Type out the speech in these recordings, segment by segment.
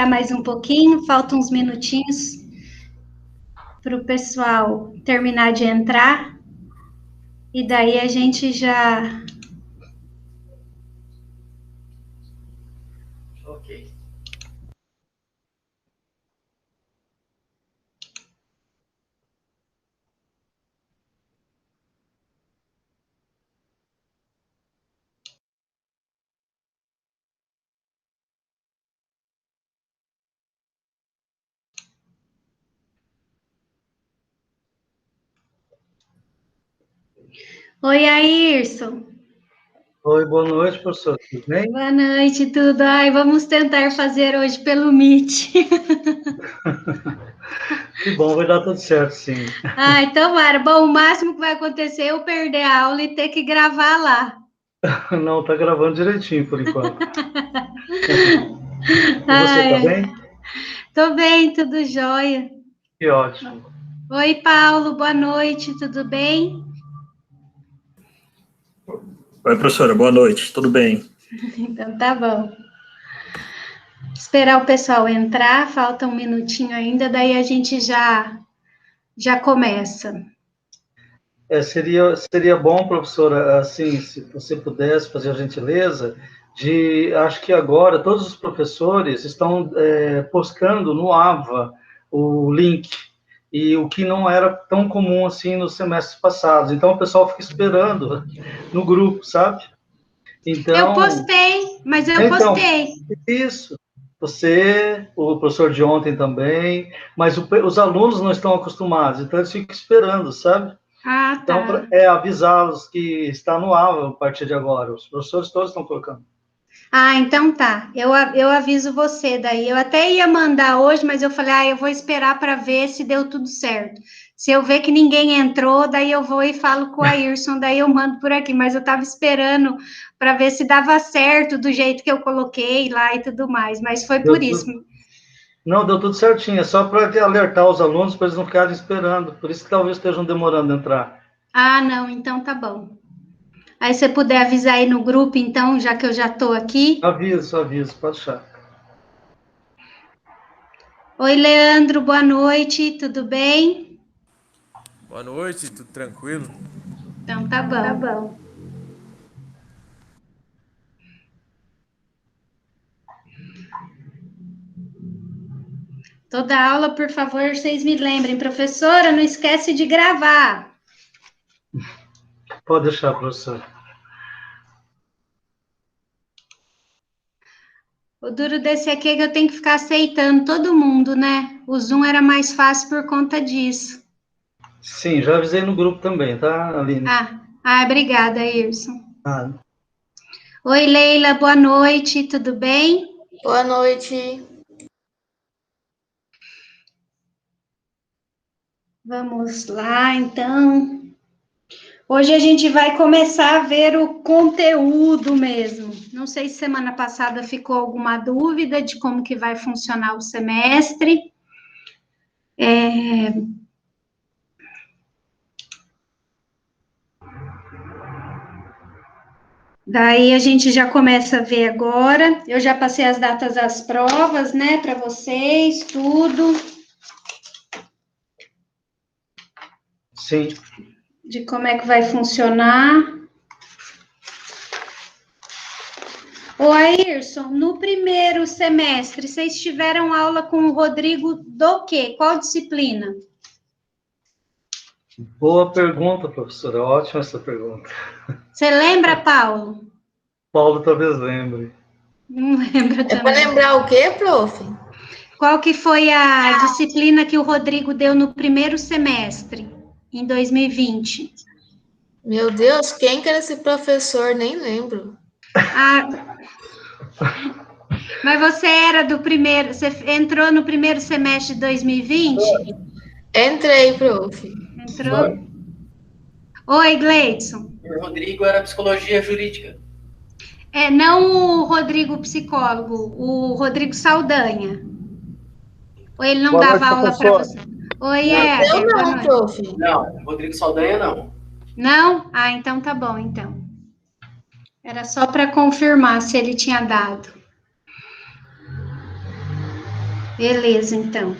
mais um pouquinho, faltam uns minutinhos para o pessoal terminar de entrar, e daí a gente já... Ok. Oi, Ayrson. Oi, boa noite, professor. Tudo bem? Boa noite, tudo? Ai, vamos tentar fazer hoje pelo Meet. Que bom, vai dar tudo certo, sim. Ai, tomara. Bom, o máximo que vai acontecer é eu perder a aula e ter que gravar lá. Não, tá gravando direitinho por enquanto. E você, tá Ai, bem? tô bem, tudo jóia. Que ótimo. Oi, Paulo, boa noite, tudo bem? Oi, professora, boa noite, tudo bem? Então tá bom. Esperar o pessoal entrar, falta um minutinho ainda, daí a gente já começa. Seria bom, professora, assim, se você pudesse fazer a gentileza, acho que agora todos os professores estão postando no AVA o link, e o que não era tão comum assim nos semestres passados. Então, o pessoal fica esperando no grupo, sabe? Então, eu postei, mas eu postei. Isso. Você, o professor de ontem também, mas os alunos não estão acostumados, então eles ficam esperando, sabe? Ah, tá. Então, avisá-los que está no AVA a partir de agora. Os professores todos estão colocando. Ah, então tá. Eu aviso você daí. Eu até ia mandar hoje, mas eu falei, eu vou esperar para ver se deu tudo certo. Se eu ver que ninguém entrou, daí eu vou e falo com o Ayrson, daí eu mando por aqui. Mas eu estava esperando para ver se dava certo do jeito que eu coloquei lá e tudo mais. Mas foi por isso. Não, deu tudo certinho. É só para alertar os alunos para eles não ficarem esperando. Por isso que talvez estejam demorando a entrar. Ah, não, então tá bom. Aí você puder avisar aí no grupo, então, já que eu já estou aqui. Aviso, pode deixar. Oi, Leandro, boa noite, tudo bem? Boa noite, tudo tranquilo? Então tá bom. Tá bom. Toda aula, por favor, vocês me lembrem. Professora, não esquece de gravar. Pode deixar, professor. O duro desse aqui é que eu tenho que ficar aceitando todo mundo, né? O Zoom era mais fácil por conta disso. Sim, já avisei no grupo também, tá, Aline? Obrigada, Irson. Ah. Oi, Leila, boa noite, tudo bem? Boa noite. Vamos lá, então. Hoje a gente vai começar a ver o conteúdo mesmo. Não sei se semana passada ficou alguma dúvida de como que vai funcionar o semestre. Daí a gente já começa a ver agora. Eu já passei as datas das provas, né, para vocês, tudo. Sim. De como é que vai funcionar. Ô, Ayrson, no primeiro semestre, vocês tiveram aula com o Rodrigo do quê? Qual disciplina? Boa pergunta, professora. Ótima essa pergunta. Você lembra, Paulo? Paulo talvez lembre. Não lembro também. É para lembrar o quê, prof? Qual que foi a disciplina que o Rodrigo deu no primeiro semestre, em 2020? Meu Deus, quem que era esse professor? Nem lembro. Mas você era do primeiro, você entrou no primeiro semestre de 2020? Entrei, prof. Entrou? Oi, Gleidson. O Rodrigo era psicologia jurídica. Não o Rodrigo psicólogo, o Rodrigo Saldanha. Ou ele não Boa dava noite, aula para você? Oi, Eu não, prof. Não, Rodrigo Saldanha não. Não? Então tá bom, então. Era só para confirmar se ele tinha dado. Beleza, então.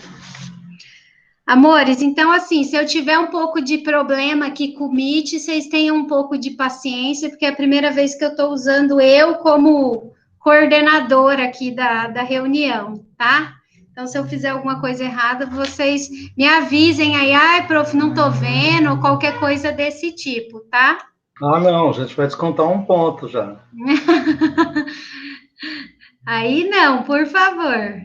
Amores, então, assim, se eu tiver um pouco de problema aqui com o Meet, vocês tenham um pouco de paciência, porque é a primeira vez que eu estou usando eu como coordenadora aqui da reunião, tá? Então, se eu fizer alguma coisa errada, vocês me avisem aí, ai, prof, não estou vendo, ou qualquer coisa desse tipo, tá? Ah, não, a gente vai descontar um ponto já. Aí não, por favor.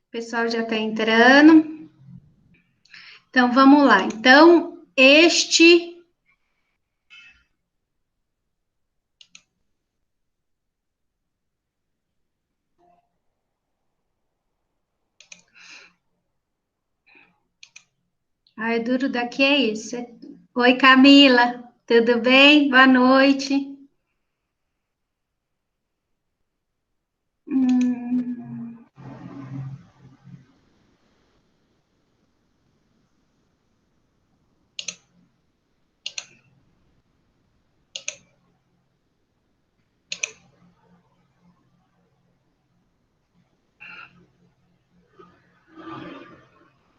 O pessoal já está entrando. Então, vamos lá. Então, ai, duro daqui é isso. Oi, Camila, tudo bem? Boa noite. Hum,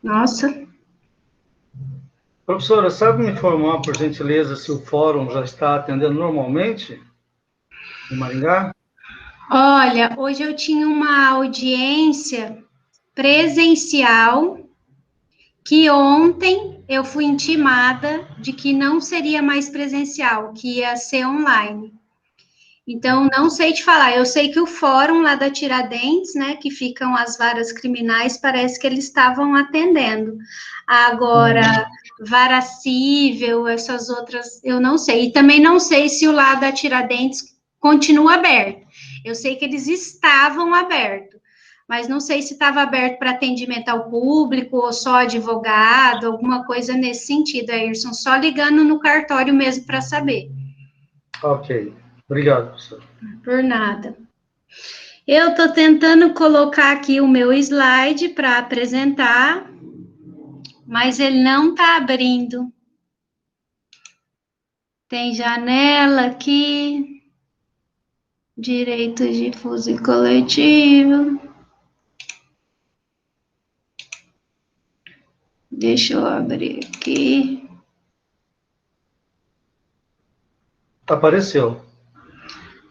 nossa, Professora, sabe me informar, por gentileza, se o fórum já está atendendo normalmente em Maringá? olha, hoje eu tinha uma audiência presencial que ontem eu fui intimada de que não seria mais presencial, que ia ser online. Então, não sei te falar. Eu sei que o fórum lá da Tiradentes, né, que ficam as varas criminais, parece que eles estavam atendendo. Agora, vara cível, essas outras, eu não sei. E também não sei se o lá da Tiradentes continua aberto. Eu sei que eles estavam abertos, mas não sei se estava aberto para atendimento ao público ou só advogado, alguma coisa nesse sentido, Ayrson. Só ligando no cartório mesmo para saber. Ok, obrigado, professor. Por nada. Eu estou tentando colocar aqui o meu slide para apresentar, mas ele não está abrindo. Tem janela aqui, direito difuso e coletivo. Deixa eu abrir aqui. Apareceu.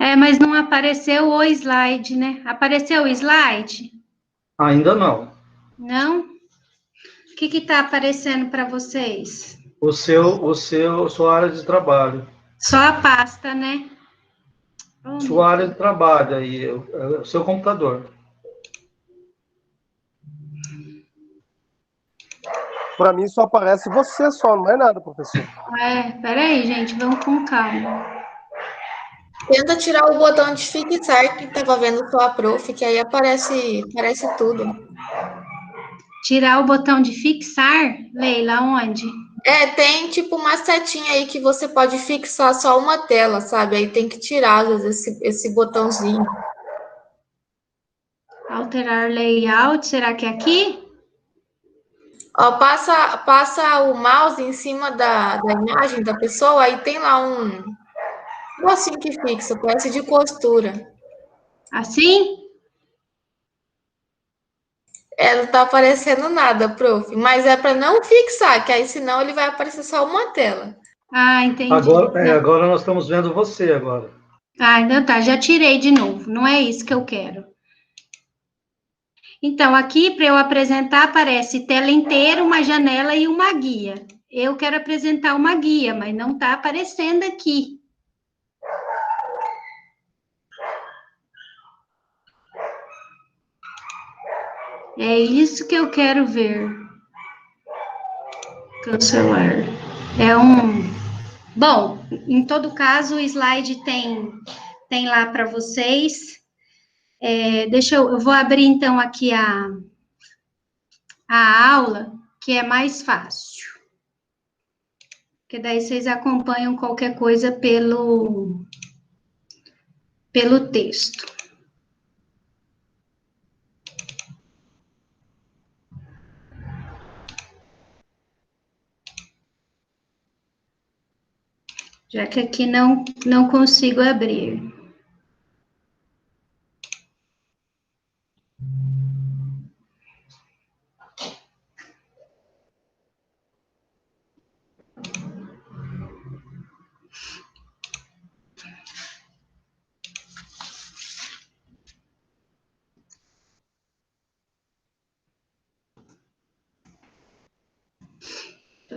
É, mas não apareceu o slide, né? Apareceu o slide? Ainda não. Não? O que está aparecendo para vocês? Sua área de trabalho. Só a pasta, né? Oh, Sua área de trabalho aí, o seu computador. Para mim só aparece você só, não é nada, professor. peraí, gente, vamos com calma. Tenta tirar o botão de fixar que estava vendo só a prof, que aí aparece tudo. Tirar o botão de fixar, Leila, onde? Tem tipo uma setinha aí que você pode fixar só uma tela, sabe? Aí tem que tirar, às vezes, esse botãozinho. Alterar layout, será que é aqui? Ó, passa o mouse em cima da imagem da pessoa, aí tem lá um negocinho que fixa, parece de costura. Assim? Não tá aparecendo nada, prof. Mas é para não fixar, que aí senão ele vai aparecer só uma tela. Ah, entendi. Agora nós estamos vendo você agora. Ah, então tá, já tirei de novo, não é isso que eu quero. Então, aqui para eu apresentar aparece tela inteira, uma janela e uma guia. Eu quero apresentar uma guia, mas não está aparecendo aqui. É isso que eu quero ver. Cancelar. Bom, em todo caso, o slide tem lá para vocês. Eu vou abrir então aqui a aula, que é mais fácil. Porque daí vocês acompanham qualquer coisa pelo texto. Já que aqui não consigo abrir.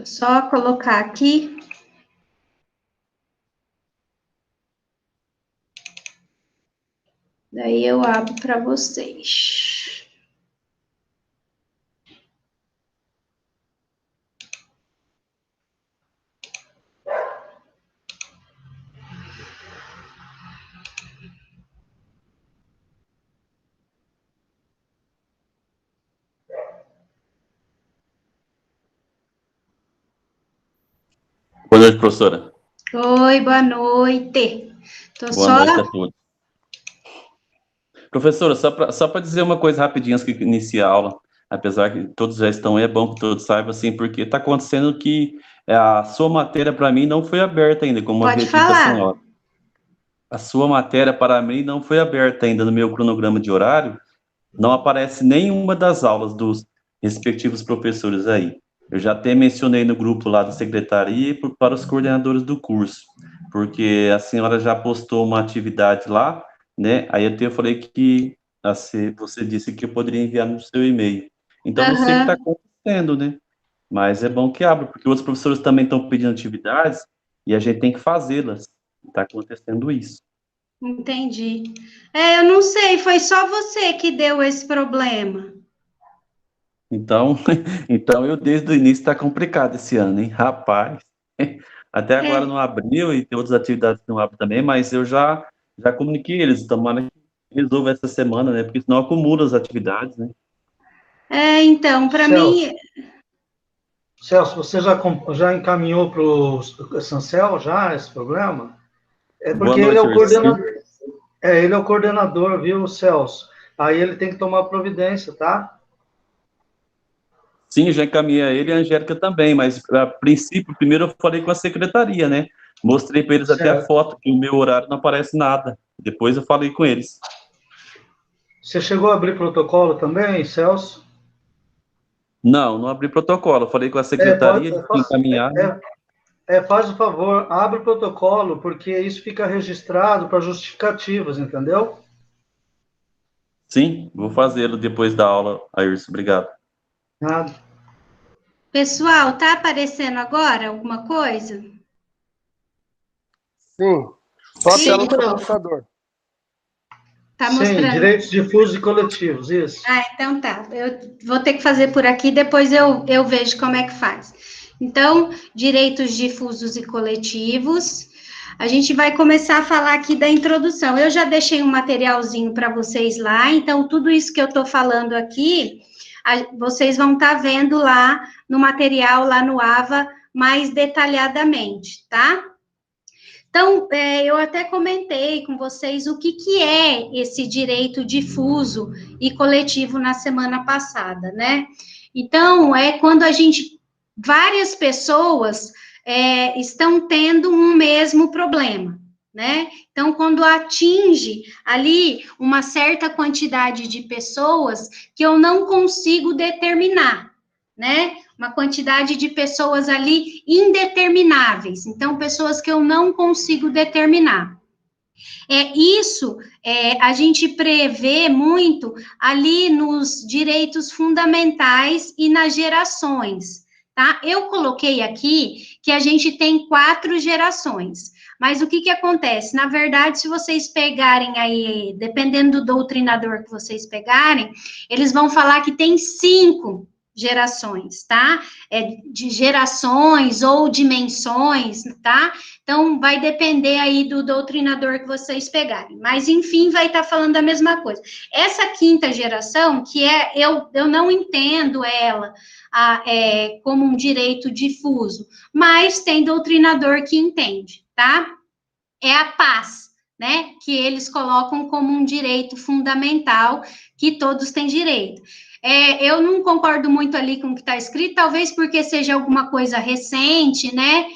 eu só colocar aqui. Daí eu abro para vocês. Boa noite, professora. Oi, boa noite. Boa noite a todos. Professora, só para dizer uma coisa rapidinho antes que inicie a aula, apesar que todos já estão aí, é bom que todos saibam, assim, porque está acontecendo que a sua matéria, para mim, não foi aberta ainda, como Pode havia dito a falar. senhora. A sua matéria, para mim, não foi aberta ainda no meu cronograma de horário, não aparece nenhuma das aulas dos respectivos professores aí. Eu já até mencionei no grupo lá da secretaria e para os coordenadores do curso, porque a senhora já postou uma atividade lá, né? Aí até eu falei que você disse que eu poderia enviar no seu e-mail. Então, não sei o que está acontecendo, né? Mas é bom que abra, porque outros professores também estão pedindo atividades e a gente tem que fazê-las. Está acontecendo isso. Entendi. Eu não sei, foi só você que deu esse problema. Então, eu desde o início está complicado esse ano, hein? Rapaz, até agora não abriu e tem outras atividades que não abrem também, mas eu já comuniquei eles, tomara que resolva essa semana, né? Porque senão acumula as atividades, né? Então, para mim... Celso, você já encaminhou para o Sancel já esse problema? É porque ele é o coordenador. Ele é o coordenador, viu, Celso? Aí ele tem que tomar providência, tá? Sim, já encaminhei a ele e a Angélica também, mas a princípio, primeiro eu falei com a secretaria, né? Mostrei para eles até a foto, que o meu horário não aparece nada. Depois eu falei com eles. Você chegou a abrir protocolo também, Celso? Não abri protocolo. Eu falei com a secretaria de encaminhar. Faz o favor, abre o protocolo, porque isso fica registrado para justificativas, entendeu? Sim, vou fazê-lo depois da aula, Ayrton. Obrigado. Nada. Pessoal, tá aparecendo agora alguma coisa? Sim, só a tela do seu computador. Tá mostrando. Sim, direitos difusos e coletivos, isso. Então tá. Eu vou ter que fazer por aqui, depois eu vejo como é que faz. Então, direitos difusos e coletivos. A gente vai começar a falar aqui da introdução. Eu já deixei um materialzinho para vocês lá, então tudo isso que eu estou falando aqui, vocês vão estar vendo lá no material, lá no AVA, mais detalhadamente, tá? Então, eu até comentei com vocês o que é esse direito difuso e coletivo na semana passada, né? Então, é quando várias pessoas estão tendo um mesmo problema, né? Então, quando atinge ali uma certa quantidade de pessoas que eu não consigo determinar, né? Uma quantidade de pessoas ali indetermináveis, então, pessoas que eu não consigo determinar. Isso a gente prevê muito ali nos direitos fundamentais e nas gerações, tá? Eu coloquei aqui que a gente tem 4 gerações, mas o que acontece? Na verdade, se vocês pegarem aí, dependendo do doutrinador que vocês pegarem, eles vão falar que tem 5 gerações, tá? De gerações ou dimensões, tá? Então, vai depender aí do doutrinador que vocês pegarem. Mas, enfim, vai estar falando a mesma coisa. Essa 5ª geração, que eu não entendo ela como um direito difuso, mas tem doutrinador que entende, tá? É a paz, né? Que eles colocam como um direito fundamental, que todos têm direito. Eu não concordo muito ali com o que está escrito, talvez porque seja alguma coisa recente, né?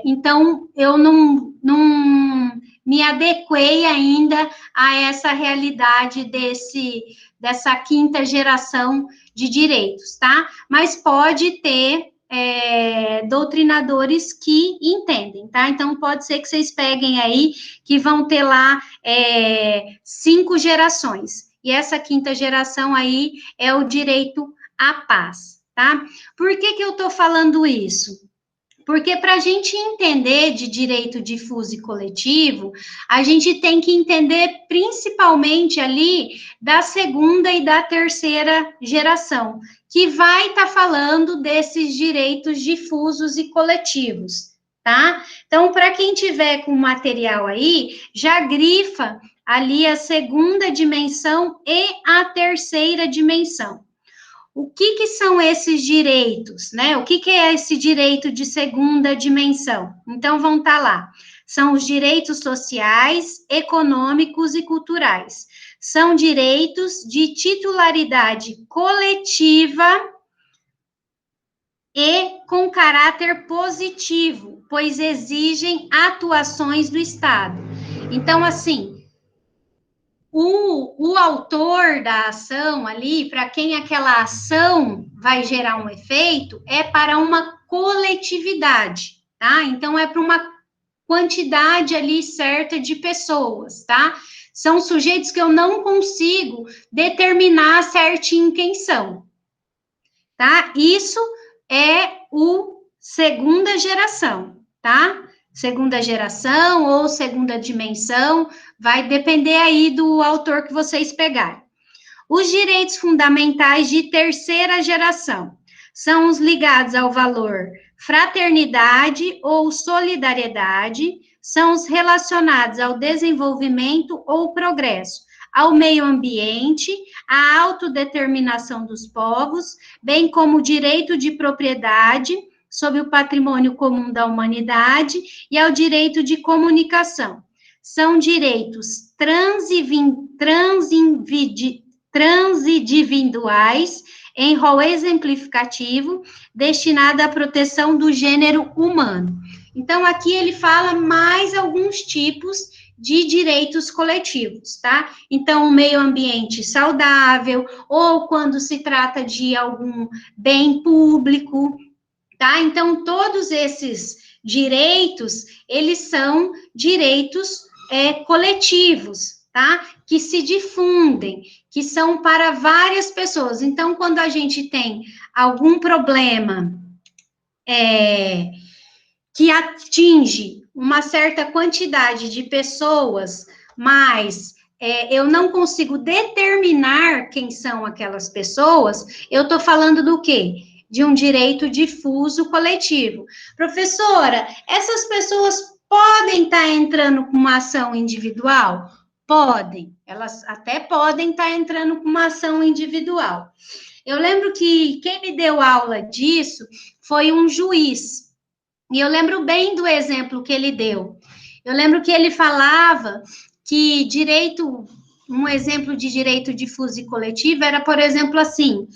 Então, eu não me adequei ainda a essa realidade dessa 5ª geração de direitos, tá? Mas pode ter doutrinadores que entendem, tá? Então, pode ser que vocês peguem aí, que vão ter lá 5 gerações. E essa 5ª geração aí é o direito à paz, tá? Por que que eu estou falando isso? Porque para a gente entender de direito difuso e coletivo, a gente tem que entender principalmente ali da segunda e da terceira geração, que vai estar falando desses direitos difusos e coletivos, tá? Então, para quem tiver com material aí, já grifa ali a segunda dimensão e a terceira dimensão. O que são esses direitos, né? O que é esse direito de segunda dimensão? Então, vão estar lá. São os direitos sociais, econômicos e culturais. São direitos de titularidade coletiva e com caráter positivo, pois exigem atuações do Estado. Então, assim, o autor da ação ali, para quem aquela ação vai gerar um efeito, é para uma coletividade, tá? Então, é para uma quantidade ali certa de pessoas, tá? São sujeitos que eu não consigo determinar certinho quem são, tá? Isso é o segunda geração, tá? Segunda geração ou segunda dimensão, vai depender aí do autor que vocês pegarem. Os direitos fundamentais de terceira geração são os ligados ao valor fraternidade ou solidariedade, são os relacionados ao desenvolvimento ou progresso, ao meio ambiente, à autodeterminação dos povos, bem como o direito de propriedade sobre o patrimônio comum da humanidade e ao direito de comunicação. São direitos transindividuais em rol exemplificativo, destinado à proteção do gênero humano. Então, aqui ele fala mais alguns tipos de direitos coletivos, tá? Então, o meio ambiente saudável, ou quando se trata de algum bem público, tá? Então, todos esses direitos, eles são direitos coletivos, tá? Que se difundem, que são para várias pessoas. Então, quando a gente tem algum problema que atinge uma certa quantidade de pessoas, mas eu não consigo determinar quem são aquelas pessoas, eu estou falando do quê? De um direito difuso coletivo. Professora, essas pessoas podem estar entrando com uma ação individual? Podem, elas até podem estar entrando com uma ação individual. Eu lembro que quem me deu aula disso foi um juiz, e eu lembro bem do exemplo que ele deu. Eu lembro que ele falava que um exemplo de direito difuso e coletivo era, por exemplo, assim,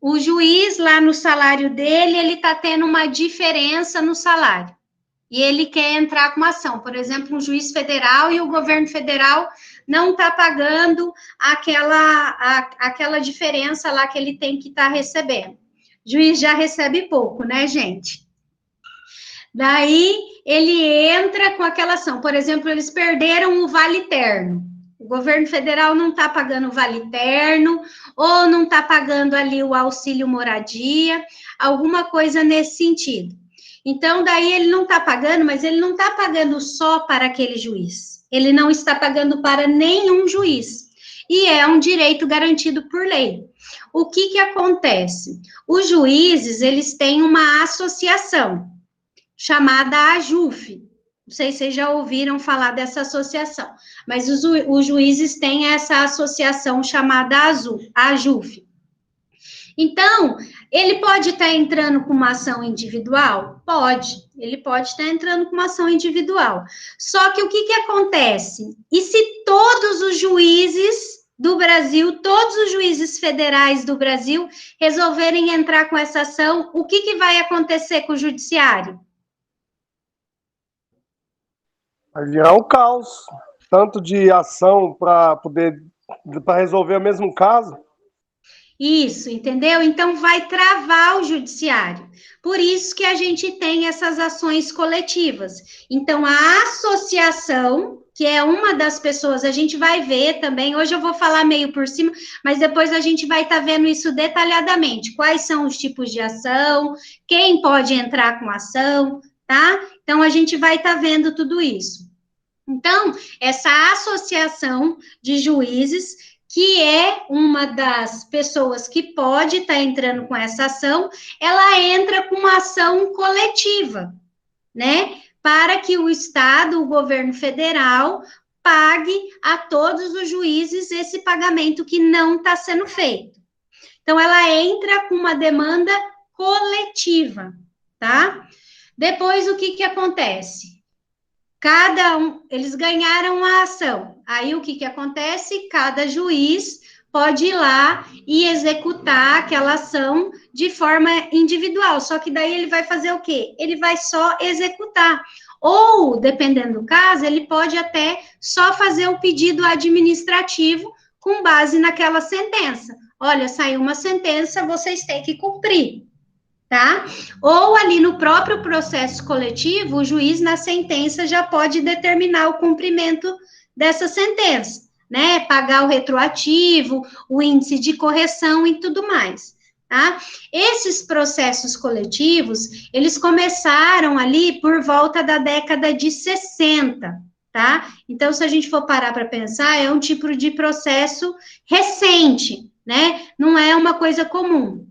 o juiz lá no salário dele, ele está tendo uma diferença no salário. E ele quer entrar com uma ação. Por exemplo, um juiz federal e o governo federal não está pagando aquela diferença lá que ele tem que estar recebendo. O juiz já recebe pouco, né, gente? Daí, ele entra com aquela ação. Por exemplo, eles perderam o vale-terno. O governo federal não está pagando o vale-terno, ou não está pagando ali o auxílio moradia, alguma coisa nesse sentido. Então, daí ele não está pagando, mas ele não está pagando só para aquele juiz. Ele não está pagando para nenhum juiz. E é um direito garantido por lei. O que acontece? Os juízes, eles têm uma associação chamada AJUF. Não sei se vocês já ouviram falar dessa associação, mas os juízes têm essa associação chamada AJUF. Então, ele pode estar entrando com uma ação individual? Pode, ele pode estar entrando com uma ação individual. Só que o que acontece? E se todos os juízes do Brasil, todos os juízes federais do Brasil resolverem entrar com essa ação, o que vai acontecer com o judiciário? Vai virar um caos, tanto de ação para resolver o mesmo caso. Isso, entendeu? Então, vai travar o judiciário. Por isso que a gente tem essas ações coletivas. Então, a associação, que é uma das pessoas, a gente vai ver também, hoje eu vou falar meio por cima, mas depois a gente vai estar vendo isso detalhadamente. Quais são os tipos de ação, quem pode entrar com ação, tá? Então, a gente vai estar vendo tudo isso. Então, essa associação de juízes, que é uma das pessoas que pode estar entrando com essa ação, ela entra com uma ação coletiva, né? Para que o Estado, o governo federal, pague a todos os juízes esse pagamento que não está sendo feito. Então, ela entra com uma demanda coletiva, tá? Depois, o que acontece? Eles ganharam a ação. Aí, o que acontece? Cada juiz pode ir lá e executar aquela ação de forma individual. Só que daí ele vai fazer o quê? Ele vai só executar. Ou, dependendo do caso, ele pode até só fazer o pedido administrativo com base naquela sentença. Olha, saiu uma sentença, vocês têm que cumprir. Tá? Ou ali no próprio processo coletivo, o juiz na sentença já pode determinar o cumprimento dessa sentença, né? Pagar o retroativo, o índice de correção e tudo mais, tá? Esses processos coletivos, eles começaram ali por volta da década de 60, tá? Então, se a gente for parar para pensar, é um tipo de processo recente, né? Não é uma coisa comum.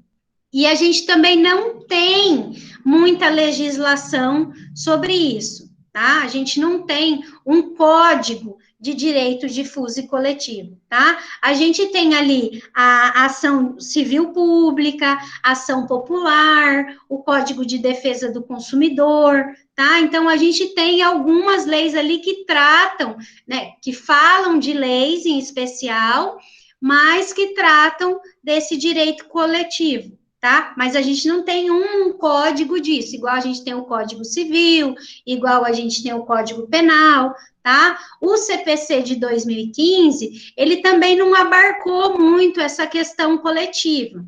E a gente também não tem muita legislação sobre isso, tá? A gente não tem um código de direito difuso e coletivo, tá? A gente tem ali a ação civil pública, ação popular, o Código de Defesa do Consumidor, tá? Então, a gente tem algumas leis ali que tratam, né, que falam de leis em especial, mas que tratam desse direito coletivo. Tá? Mas a gente não tem um código disso, igual a gente tem o Código Civil, igual a gente tem o Código Penal, tá? O CPC de 2015, ele também não abarcou muito essa questão coletiva.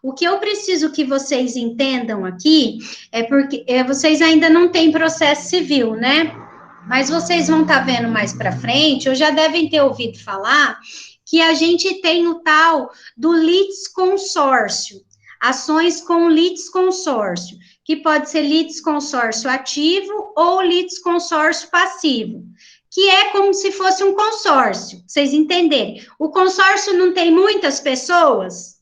O que eu preciso que vocês entendam aqui é porque vocês ainda não têm processo civil, né? Mas vocês vão estar vendo mais para frente, ou já devem ter ouvido falar, que a gente tem o tal do litisconsórcio. Ações com litisconsórcio, que pode ser litisconsórcio ativo ou litisconsórcio passivo, que é como se fosse um consórcio, vocês entenderem. O consórcio não tem muitas pessoas?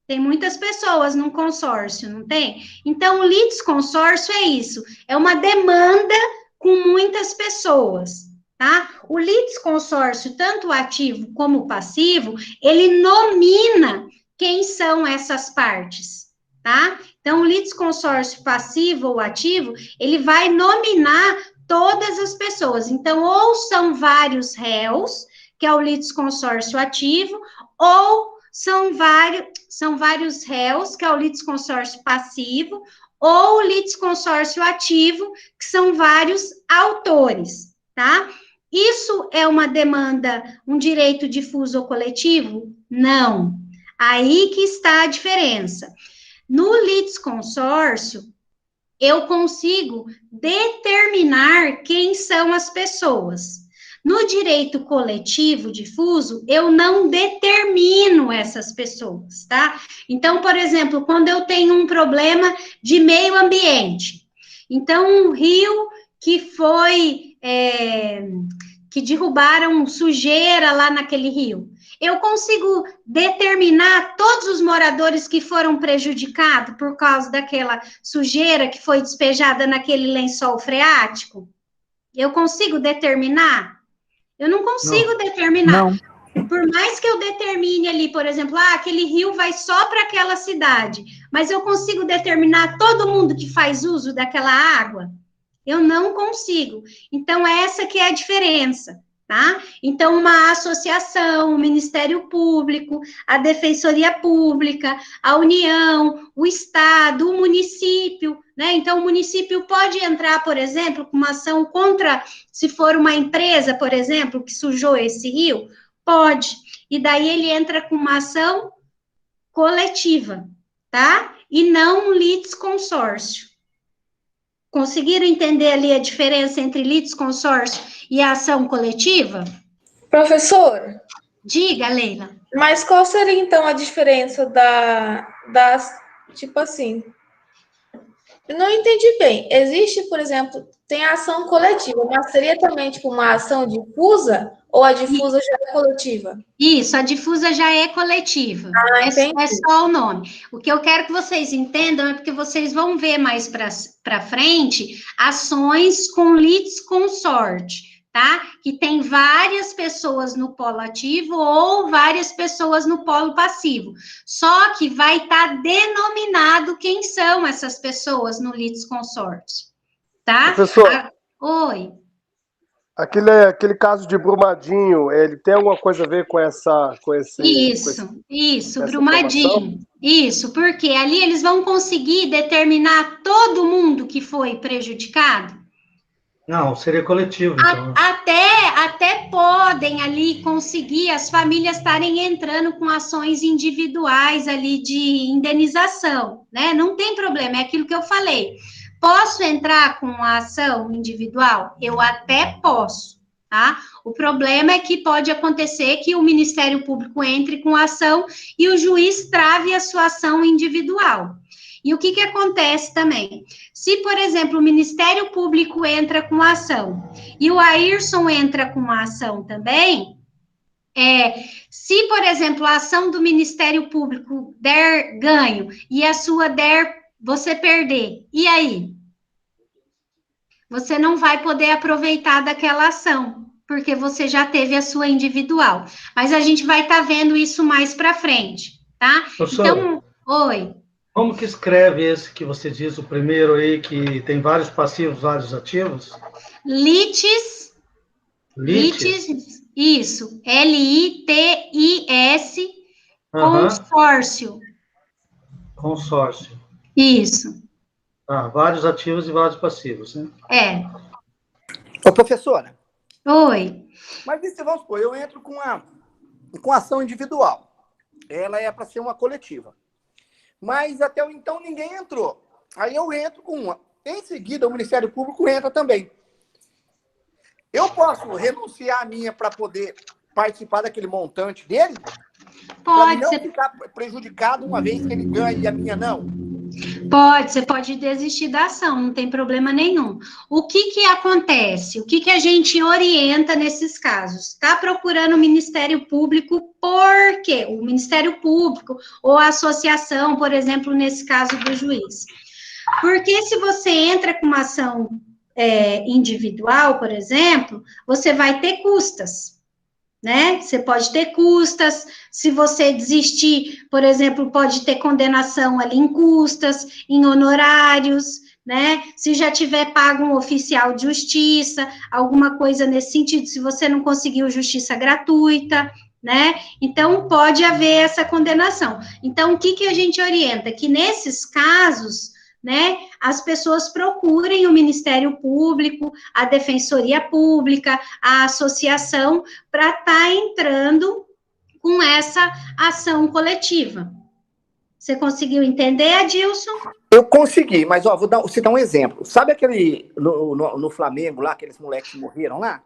Tem muitas pessoas num consórcio, não tem? Então, o litisconsórcio é isso, é uma demanda com muitas pessoas, tá? O litisconsórcio, tanto ativo como passivo, ele nomina quem são essas partes, tá? Então, o litisconsórcio passivo ou ativo, ele vai nominar todas as pessoas. Então, ou são vários réus, que é o litisconsórcio ativo, ou são vários réus, que é o litisconsórcio passivo, ou o litisconsórcio ativo, que são vários autores, tá? Isso é uma demanda, um direito difuso ou coletivo? Não. Aí que está a diferença. No litisconsórcio, eu consigo determinar quem são as pessoas. No direito coletivo difuso, eu não determino essas pessoas, tá? Então, por exemplo, quando eu tenho um problema de meio ambiente, então um rio que foi, que derrubaram sujeira lá naquele rio, eu consigo determinar todos os moradores que foram prejudicados por causa daquela sujeira que foi despejada naquele lençol freático? Eu consigo determinar? Eu não consigo determinar. Não. Por mais que eu determine ali, por exemplo, aquele rio vai só para aquela cidade, mas eu consigo determinar todo mundo que faz uso daquela água? Eu não consigo. Então, essa que é a diferença. Tá? Então, uma associação, o Ministério Público, a Defensoria Pública, a União, o Estado, o município, né? Então, o município pode entrar, por exemplo, com uma ação contra, se for uma empresa, por exemplo, que sujou esse rio, pode. E daí ele entra com uma ação tá? E não um litisconsórcio. Conseguiram entender ali a diferença entre litisconsórcio e ação coletiva? Professor, Diga, Leila. mas qual seria então a diferença das, tipo assim, eu não entendi bem. Existe, por exemplo, tem a ação coletiva, mas seria também tipo uma ação difusa ou a difusa já é coletiva? Isso, a difusa já é coletiva. Entendi. É só o nome. O que eu quero que vocês entendam é porque vocês vão ver mais para frente ações com litisconsorte, tá? Que tem várias pessoas no polo ativo ou várias pessoas no polo passivo. Só que vai estar denominado quem são essas pessoas no litisconsorte, tá? Professor. Oi. Aquele caso de Brumadinho, ele tem alguma coisa a ver com esse... Isso, Brumadinho. Isso, porque ali eles vão conseguir determinar todo mundo que foi prejudicado? Não, seria coletivo, então. Até podem ali conseguir as famílias estarem entrando com ações individuais ali de indenização, né? Não tem problema, é aquilo que eu falei. Posso entrar com uma ação individual? Eu até posso, tá? O problema é que pode acontecer que o Ministério Público entre com a ação e o juiz trave a sua ação individual. E o que acontece também? Se, por exemplo, o Ministério Público entra com a ação e o Ayrson entra com a ação também, se, por exemplo, a ação do Ministério Público der ganho e a sua der você perder, e aí? Você não vai poder aproveitar daquela ação, porque você já teve a sua individual. Mas a gente vai estar vendo isso mais para frente, tá? Professor, então, oi. Como que escreve esse que você diz, o primeiro aí, que tem vários passivos, vários ativos? Litis, isso, L-I-T-I-S, consórcio. Consórcio. Isso. Vários ativos e vários passivos, né? Ô, professora. Oi. Mas isso, vamos supor, eu entro com ação individual. Ela é para ser uma coletiva. Mas até então ninguém entrou. Aí eu entro com uma. Em seguida, o Ministério Público entra também. Eu posso renunciar a minha para poder participar daquele montante dele? Pode. Para não ficar prejudicado uma vez que ele ganha e a minha não? Pode, você pode desistir da ação, não tem problema nenhum. O que acontece? O que a gente orienta nesses casos? Está procurando o Ministério Público por quê? O Ministério Público ou a associação, por exemplo, nesse caso do juiz. Porque se você entra com uma ação individual, por exemplo, você vai ter custas, né? Você pode ter custas, se você desistir, por exemplo, pode ter condenação ali em custas, em honorários, né? Se já tiver pago um oficial de justiça, alguma coisa nesse sentido, se você não conseguiu justiça gratuita, né? Então, pode haver essa condenação. Então, o que a gente orienta? Que nesses casos, né, as pessoas procurem o Ministério Público, a Defensoria Pública, a associação, para estar entrando com essa ação coletiva. Você conseguiu entender, Adilson? Eu consegui, mas ó, vou citar um exemplo. Sabe aquele, no Flamengo lá, aqueles moleques que morreram lá?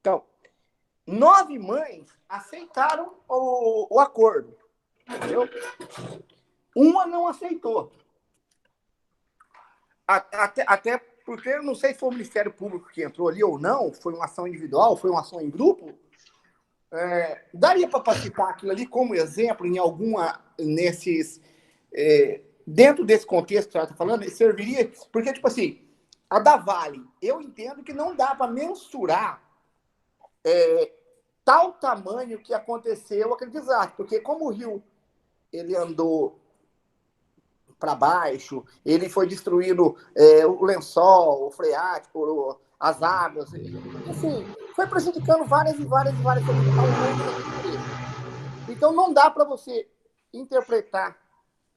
Então, 9 mães aceitaram o acordo, entendeu? Uma não aceitou. Até porque, eu não sei se foi o Ministério Público que entrou ali ou não, foi uma ação individual, foi uma ação em grupo, daria para citar aquilo ali como exemplo em alguma, dentro desse contexto que você está falando, serviria, porque, tipo assim, a da Vale, eu entendo que não dá para mensurar tal tamanho que aconteceu aquele desastre, porque como o rio, ele andou para baixo, ele foi destruindo o lençol, o freático, as águas, assim, foi prejudicando várias famílias ao longo da empresa. Então, não dá para você interpretar.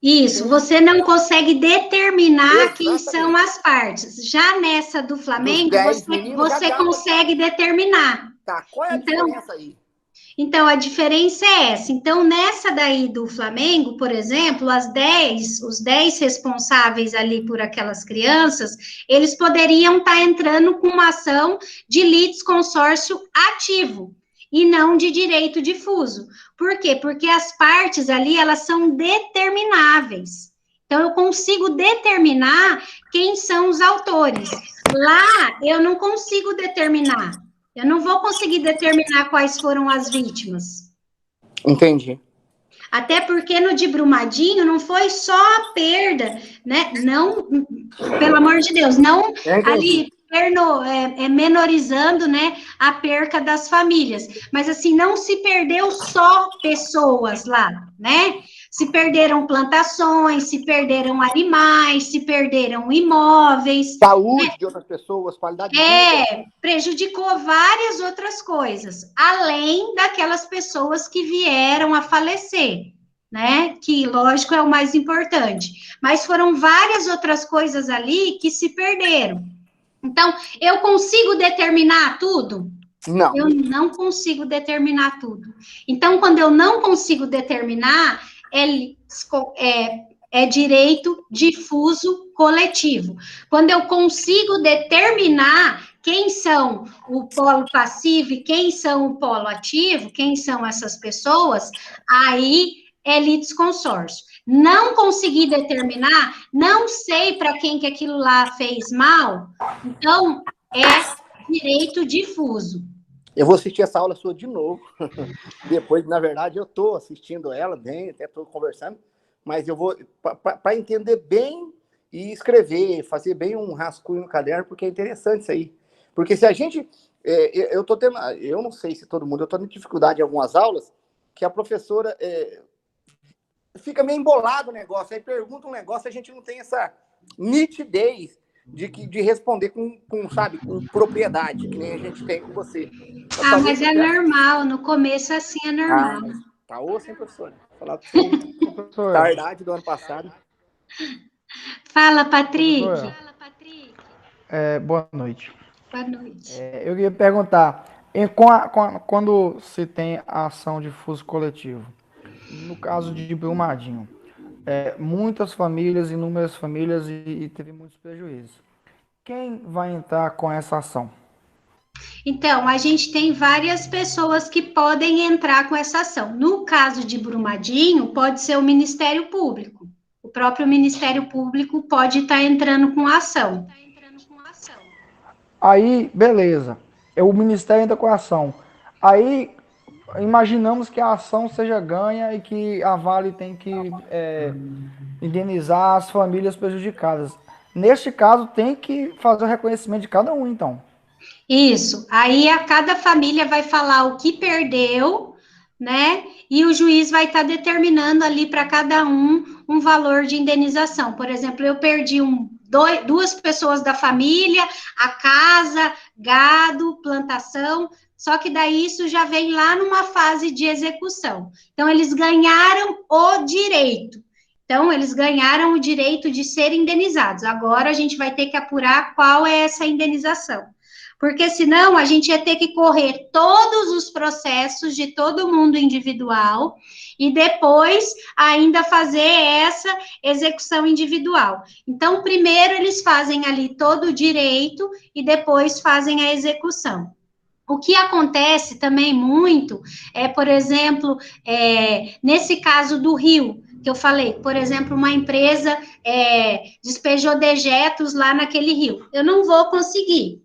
Isso, você não consegue determinar quem são as partes. Já nessa do Flamengo, você consegue determinar. Tá, qual é a diferença aí? Então, a diferença é essa. Então, nessa daí do Flamengo, por exemplo, os 10 responsáveis ali por aquelas crianças, eles poderiam estar entrando com uma ação de litisconsórcio ativo e não de direito difuso. Por quê? Porque as partes ali, elas são determináveis. Então, eu consigo determinar quem são os autores. Lá, eu não consigo determinar. Eu não vou conseguir determinar quais foram as vítimas. Entendi. Até porque no de Brumadinho não foi só a perda, né? Não, pelo amor de Deus, não ali menorizando, né, a perca das famílias. Mas assim, não se perdeu só pessoas lá, né? Se perderam plantações, se perderam animais, se perderam imóveis. Saúde de outras pessoas, qualidade de vida. Prejudicou várias outras coisas, além daquelas pessoas que vieram a falecer, né? Que, lógico, é o mais importante. Mas foram várias outras coisas ali que se perderam. Então, eu consigo determinar tudo? Não. Eu não consigo determinar tudo. Então, quando eu não consigo determinar, é direito difuso coletivo. Quando eu consigo determinar quem são o polo passivo e quem são o polo ativo, quem são essas pessoas, aí é litisconsórcio. Não consegui determinar, não sei para quem que aquilo lá fez mal, então é direito difuso. Eu vou assistir essa aula sua de novo. Depois, na verdade, eu estou assistindo ela bem, até estou conversando, mas eu vou, para entender bem e escrever, fazer bem um rascunho no caderno, porque é interessante isso aí. Porque se a gente... eu estou tendo... Eu não sei se todo mundo... Eu estou tendo dificuldade em algumas aulas, que a professora... fica meio embolado o negócio, aí pergunta um negócio, a gente não tem essa nitidez de responder com propriedade, que nem a gente tem com você. Mas é normal, no começo assim é normal. Tá osso, hein, professora? Vou falar para você, tardade do ano passado. Fala, Patrick. Boa noite. Boa noite. Eu queria perguntar, quando se tem a ação de difuso coletivo, no caso de Brumadinho, muitas famílias, inúmeras famílias, e teve muitos prejuízos. Quem vai entrar com essa ação? Então, a gente tem várias pessoas que podem entrar com essa ação. No caso de Brumadinho, pode ser o Ministério Público. O próprio Ministério Público pode estar entrando com a ação. Aí, beleza. O Ministério entra com a ação. Aí, imaginamos que a ação seja ganha e que a Vale tem que indenizar as famílias prejudicadas. Neste caso, tem que fazer o reconhecimento de cada um, então. Isso. Aí, cada família vai falar o que perdeu, né? E o juiz vai estar determinando ali para cada um valor de indenização. Por exemplo, eu perdi duas pessoas da família, a casa, gado, plantação, só que daí isso já vem lá numa fase de execução. Então, eles ganharam o direito. Então, eles ganharam o direito de serem indenizados. Agora, a gente vai ter que apurar qual é essa indenização. Porque, senão, a gente ia ter que correr todos os processos de todo mundo individual e depois ainda fazer essa execução individual. Então, primeiro, eles fazem ali todo o direito e depois fazem a execução. O que acontece também muito por exemplo, nesse caso do Rio, que eu falei, por exemplo, uma empresa despejou dejetos lá naquele rio. Eu não vou conseguir.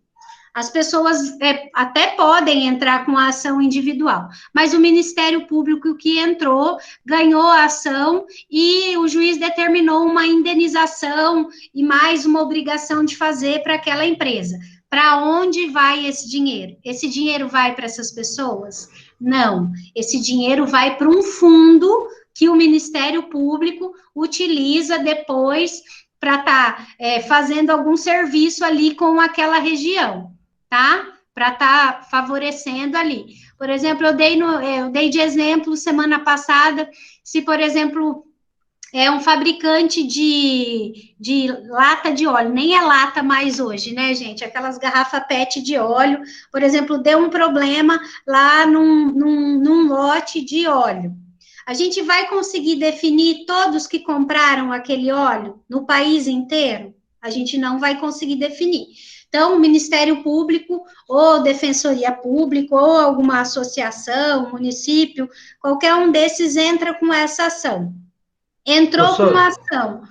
As pessoas até podem entrar com a ação individual, mas o Ministério Público que entrou, ganhou a ação e o juiz determinou uma indenização e mais uma obrigação de fazer para aquela empresa. Para onde vai esse dinheiro? Esse dinheiro vai para essas pessoas? Não, esse dinheiro vai para um fundo que o Ministério Público utiliza depois para estar fazendo algum serviço ali com aquela região, tá? Para estar favorecendo ali. Por exemplo, eu dei de exemplo semana passada, se, por exemplo, É um fabricante de lata de óleo, nem é lata mais hoje, né, gente? Aquelas garrafas PET de óleo, por exemplo, deu um problema lá num lote de óleo. A gente vai conseguir definir todos que compraram aquele óleo no país inteiro? A gente não vai conseguir definir. Então, o Ministério Público, ou Defensoria Pública, ou alguma associação, município, qualquer um desses entra com essa ação. Entrou com uma ação.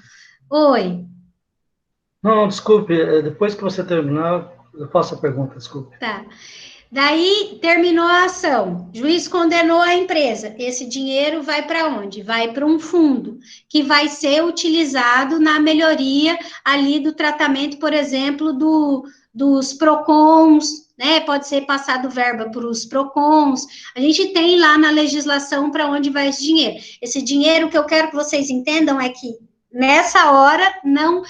Oi. Não, desculpe, depois que você terminar, eu faço a pergunta, desculpe. Tá. Daí, terminou a ação, o juiz condenou a empresa, esse dinheiro vai para onde? Vai para um fundo, que vai ser utilizado na melhoria ali do tratamento, por exemplo, dos PROCONs, né? Pode ser passado verba para os PROCONs, a gente tem lá na legislação para onde vai esse dinheiro. Esse dinheiro que eu quero que vocês entendam é que, nessa hora, não,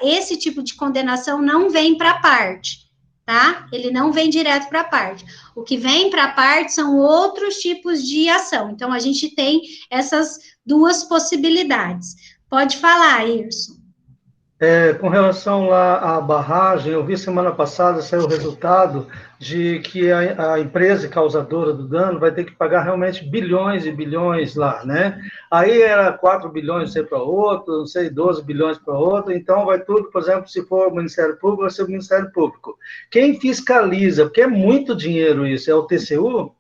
esse tipo de condenação não vem para a parte, tá? Ele não vem direto para a parte. O que vem para a parte são outros tipos de ação. Então, a gente tem essas duas possibilidades. Pode falar, Irson. Com relação lá à barragem, eu vi semana passada, saiu o resultado de que a empresa causadora do dano vai ter que pagar realmente bilhões e bilhões lá, né? Aí era 4 bilhões, não sei, para outro, não sei, 12 bilhões para outro, então vai tudo, por exemplo, se for o Ministério Público, vai ser o Ministério Público. Quem fiscaliza, porque é muito dinheiro isso, é o TCU?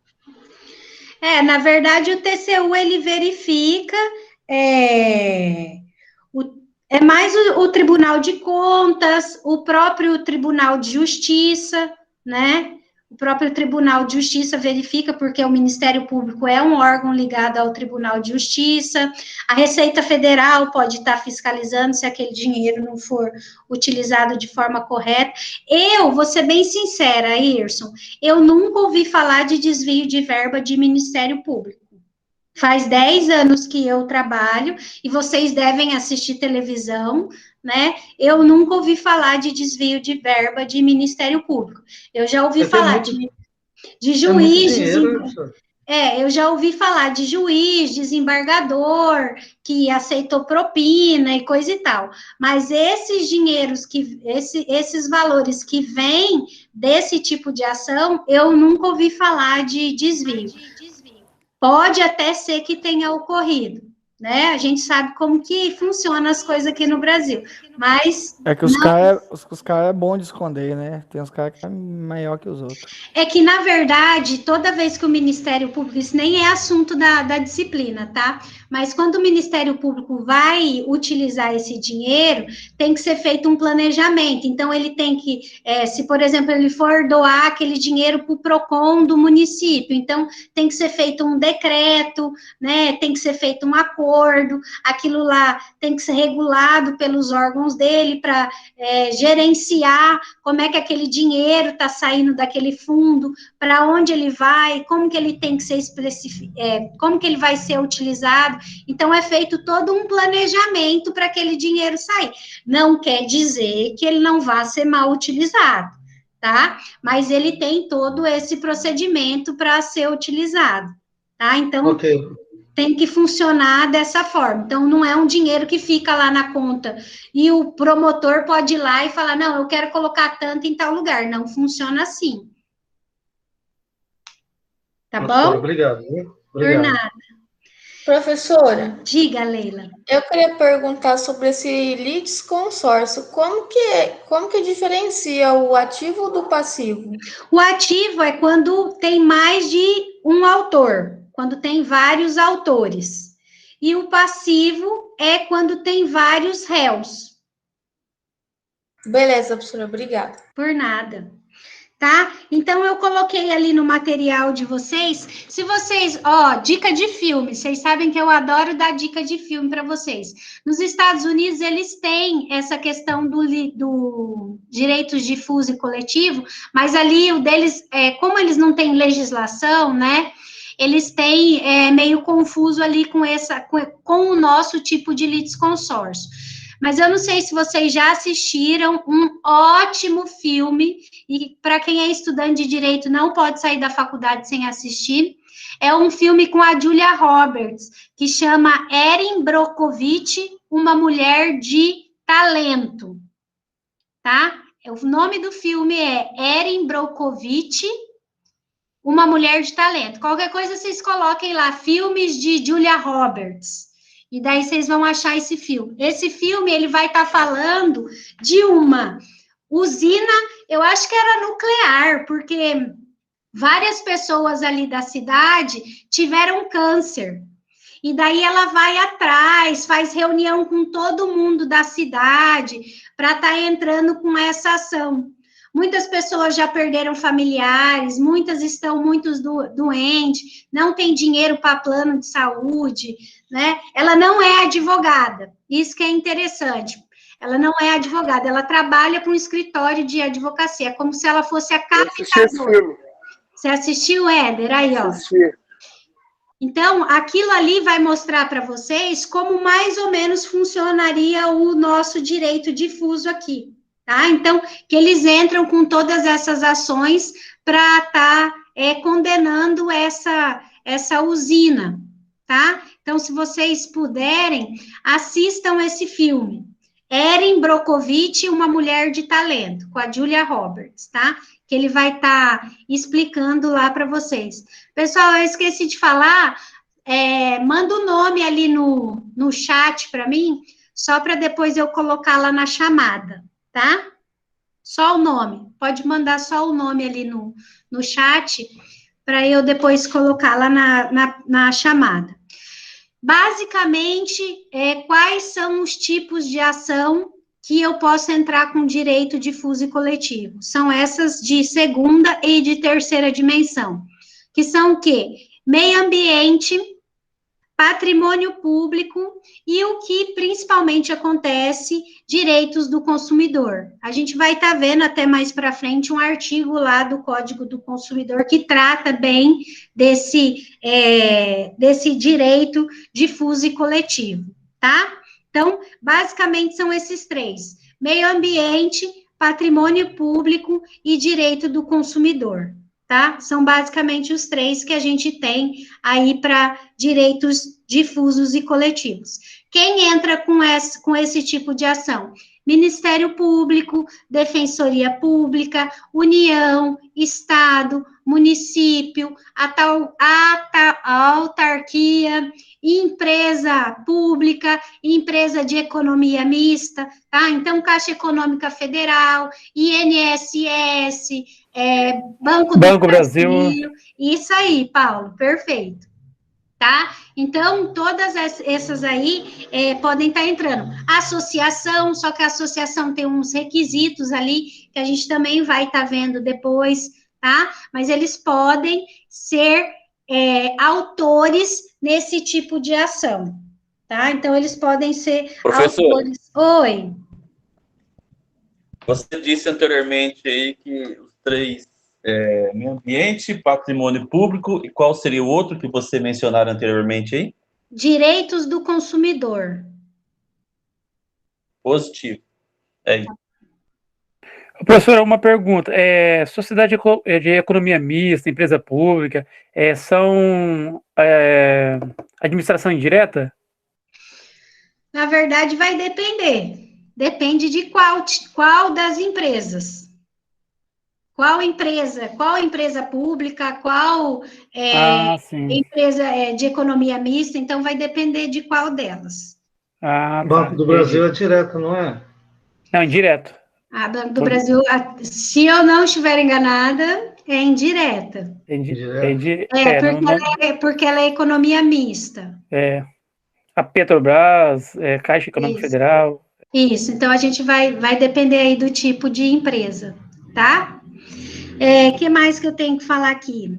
Na verdade, o TCU, ele verifica, é mais o Tribunal de Contas, o próprio Tribunal de Justiça, né? O próprio Tribunal de Justiça verifica, porque o Ministério Público é um órgão ligado ao Tribunal de Justiça. A Receita Federal pode estar fiscalizando se aquele dinheiro não for utilizado de forma correta. Eu vou ser bem sincera, Irson, eu nunca ouvi falar de desvio de verba de Ministério Público. Faz 10 anos que eu trabalho, e vocês devem assistir televisão, né? Eu nunca ouvi falar de desvio de verba de Ministério Público. Eu já ouvi falar de juiz, eu já ouvi falar de juiz, desembargador, que aceitou propina e coisa e tal. Mas esses dinheiros, esses valores que vêm desse tipo de ação, eu nunca ouvi falar de desvio. Pode até ser que tenha ocorrido, né? A gente sabe como que funcionam as coisas aqui no Brasil, mas... É que os caras é bom de esconder, né? Tem uns caras que é maior que os outros. É que, na verdade, toda vez que o Ministério Público, isso nem é assunto da disciplina, tá? Mas quando o Ministério Público vai utilizar esse dinheiro, tem que ser feito um planejamento. Então, ele tem que, se, por exemplo, ele for doar aquele dinheiro para o PROCON do município, então, tem que ser feito um decreto, né? Tem que ser feito um acordo, aquilo lá tem que ser regulado pelos órgãos dele para gerenciar como é que aquele dinheiro está saindo daquele fundo, para onde ele vai, como que ele tem que ser como que ele vai ser utilizado. Então, é feito todo um planejamento para aquele dinheiro sair. Não quer dizer que ele não vá ser mal utilizado, tá? Mas ele tem todo esse procedimento para ser utilizado, tá? Então, tem que funcionar dessa forma. Então, não é um dinheiro que fica lá na conta e o promotor pode ir lá e falar, não, eu quero colocar tanto em tal lugar. Não funciona assim. Tá bom? Obrigado. Por nada. Professora. Diga, Leila. Eu queria perguntar sobre esse litisconsórcio. Como que diferencia o ativo do passivo? O ativo é quando tem mais de um autor, quando tem vários autores. E o passivo é quando tem vários réus. Beleza, professora, obrigada. Por nada. Tá? Então, eu coloquei ali no material de vocês, se vocês, dica de filme, vocês sabem que eu adoro dar dica de filme para vocês. Nos Estados Unidos, eles têm essa questão do direitos difuso e coletivo, mas ali o deles, como eles não têm legislação, né, eles têm meio confuso ali com o nosso tipo de litisconsórcio. Mas eu não sei se vocês já assistiram um ótimo filme, e para quem é estudante de direito não pode sair da faculdade sem assistir, É um filme com a Julia Roberts, que chama Erin Brockovich, Uma Mulher de Talento, tá? O nome do filme é Erin Brockovich, Uma Mulher de Talento. Qualquer coisa vocês coloquem lá, filmes de Julia Roberts, e daí vocês vão achar esse filme. Esse filme, ele vai estar falando de uma usina, eu acho que era nuclear, porque várias pessoas ali da cidade tiveram câncer. E daí ela vai atrás, faz reunião com todo mundo da cidade para estar entrando com essa ação. Muitas pessoas já perderam familiares, muitas estão muito doentes, não tem dinheiro para plano de saúde, né? Ela não é advogada, isso que é interessante. Ela não é advogada, ela trabalha para um escritório de advocacia, é como se ela fosse a captadora. Você assistiu, Éder? Aí, ó. Assisti. Então, aquilo ali vai mostrar para vocês como mais ou menos funcionaria o nosso direito difuso aqui, tá? Então, que eles entram com todas essas ações para estar condenando essa usina, tá? Então, se vocês puderem, assistam esse filme. Erin Brockovich, Uma Mulher de Talento, com a Julia Roberts, tá? Que ele vai estar explicando lá para vocês. Pessoal, eu esqueci de falar, manda o nome ali no chat para mim, só para depois eu colocar lá na chamada, tá? Só o nome, pode mandar só o nome ali no chat, para eu depois colocar lá na chamada. Basicamente, quais são os tipos de ação que eu posso entrar com direito difuso e coletivo? São essas de segunda e de terceira dimensão, que são o quê? Meio ambiente, patrimônio público e o que principalmente acontece, direitos do consumidor. A gente vai estar vendo até mais para frente um artigo lá do Código do Consumidor que trata bem desse direito difuso e coletivo, tá? Então, basicamente são esses três: meio ambiente, patrimônio público e direito do consumidor, tá? São basicamente os três que a gente tem aí para direitos difusos e coletivos. Quem entra com esse tipo de ação? Ministério Público, Defensoria Pública, União, Estado, município, autarquia, empresa pública, empresa de economia mista, tá? Então, Caixa Econômica Federal, INSS, Banco do Brasil. Isso aí, Paulo, perfeito. Tá? Então, todas essas aí podem estar entrando. Associação, só que a associação tem uns requisitos ali, que a gente também vai estar vendo depois, tá? Mas eles podem ser autores nesse tipo de ação, tá? Então, eles podem ser autores. Oi. Você disse anteriormente aí que os três, meio ambiente, patrimônio público, e qual seria o outro que você mencionara anteriormente aí? Direitos do consumidor. Positivo. Professora, uma pergunta. Sociedade de economia mista, empresa pública, são administração indireta? Na verdade, vai depender. Depende de qual das empresas. Qual empresa pública, qual empresa de economia mista, então vai depender de qual delas. Banco do Brasil é direto, não é? Não, indireto. Banco do Brasil, se eu não estiver enganada, é indireta. Porque ela é economia mista. A Petrobras, Caixa Econômica Federal. Isso, então a gente vai depender aí do tipo de empresa, tá? Que mais que eu tenho que falar aqui?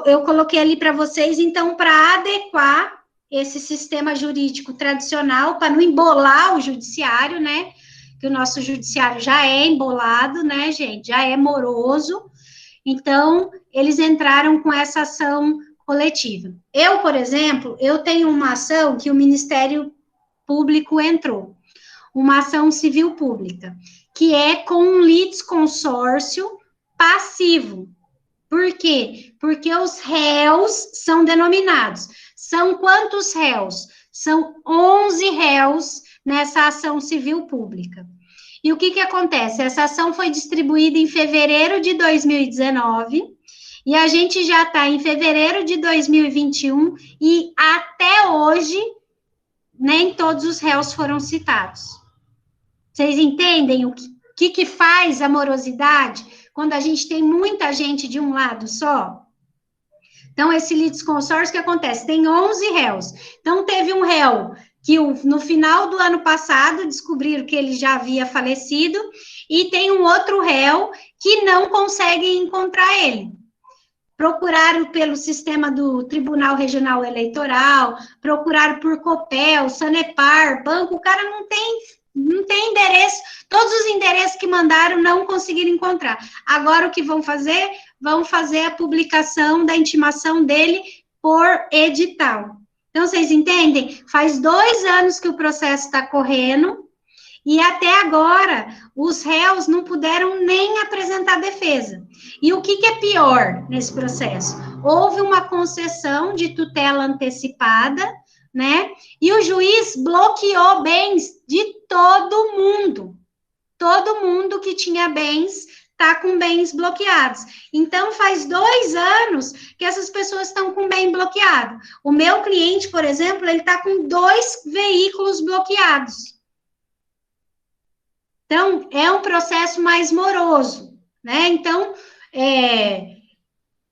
Eu coloquei ali para vocês, então, para adequar esse sistema jurídico tradicional, para não embolar o judiciário, né? Que o nosso judiciário já é embolado, né, gente? Já é moroso. Então, eles entraram com essa ação coletiva. Eu, por exemplo, eu tenho uma ação que o Ministério Público entrou, uma ação civil pública, que é com um litisconsórcio passivo, Por quê? Porque os réus são denominados. São quantos réus? São 11 réus nessa ação civil pública. E o que acontece? Essa ação foi distribuída em fevereiro de 2019, e a gente já está em fevereiro de 2021, e até hoje, nem todos os réus foram citados. Vocês entendem o que faz a morosidade quando a gente tem muita gente de um lado só? Então, esse litisconsórcio, o que acontece? Tem 11 réus. Então, teve um réu que no final do ano passado descobriram que ele já havia falecido, e tem um outro réu que não consegue encontrar ele. Procuraram pelo sistema do Tribunal Regional Eleitoral, procuraram por Copel, Sanepar, banco, o cara não tem endereço, todos os endereços que mandaram não conseguiram encontrar. Agora o que vão fazer? Vão fazer a publicação da intimação dele por edital. Então, vocês entendem? Faz 2 anos que o processo está correndo, e até agora os réus não puderam nem apresentar defesa. E o que é pior nesse processo? Houve uma concessão de tutela antecipada, né? E o juiz bloqueou bens de todo mundo. Todo mundo que tinha bens está com bens bloqueados. Então, faz 2 anos que essas pessoas estão com bem bloqueado. O meu cliente, por exemplo, ele está com 2 veículos bloqueados. Então, é um processo mais moroso, né? Então,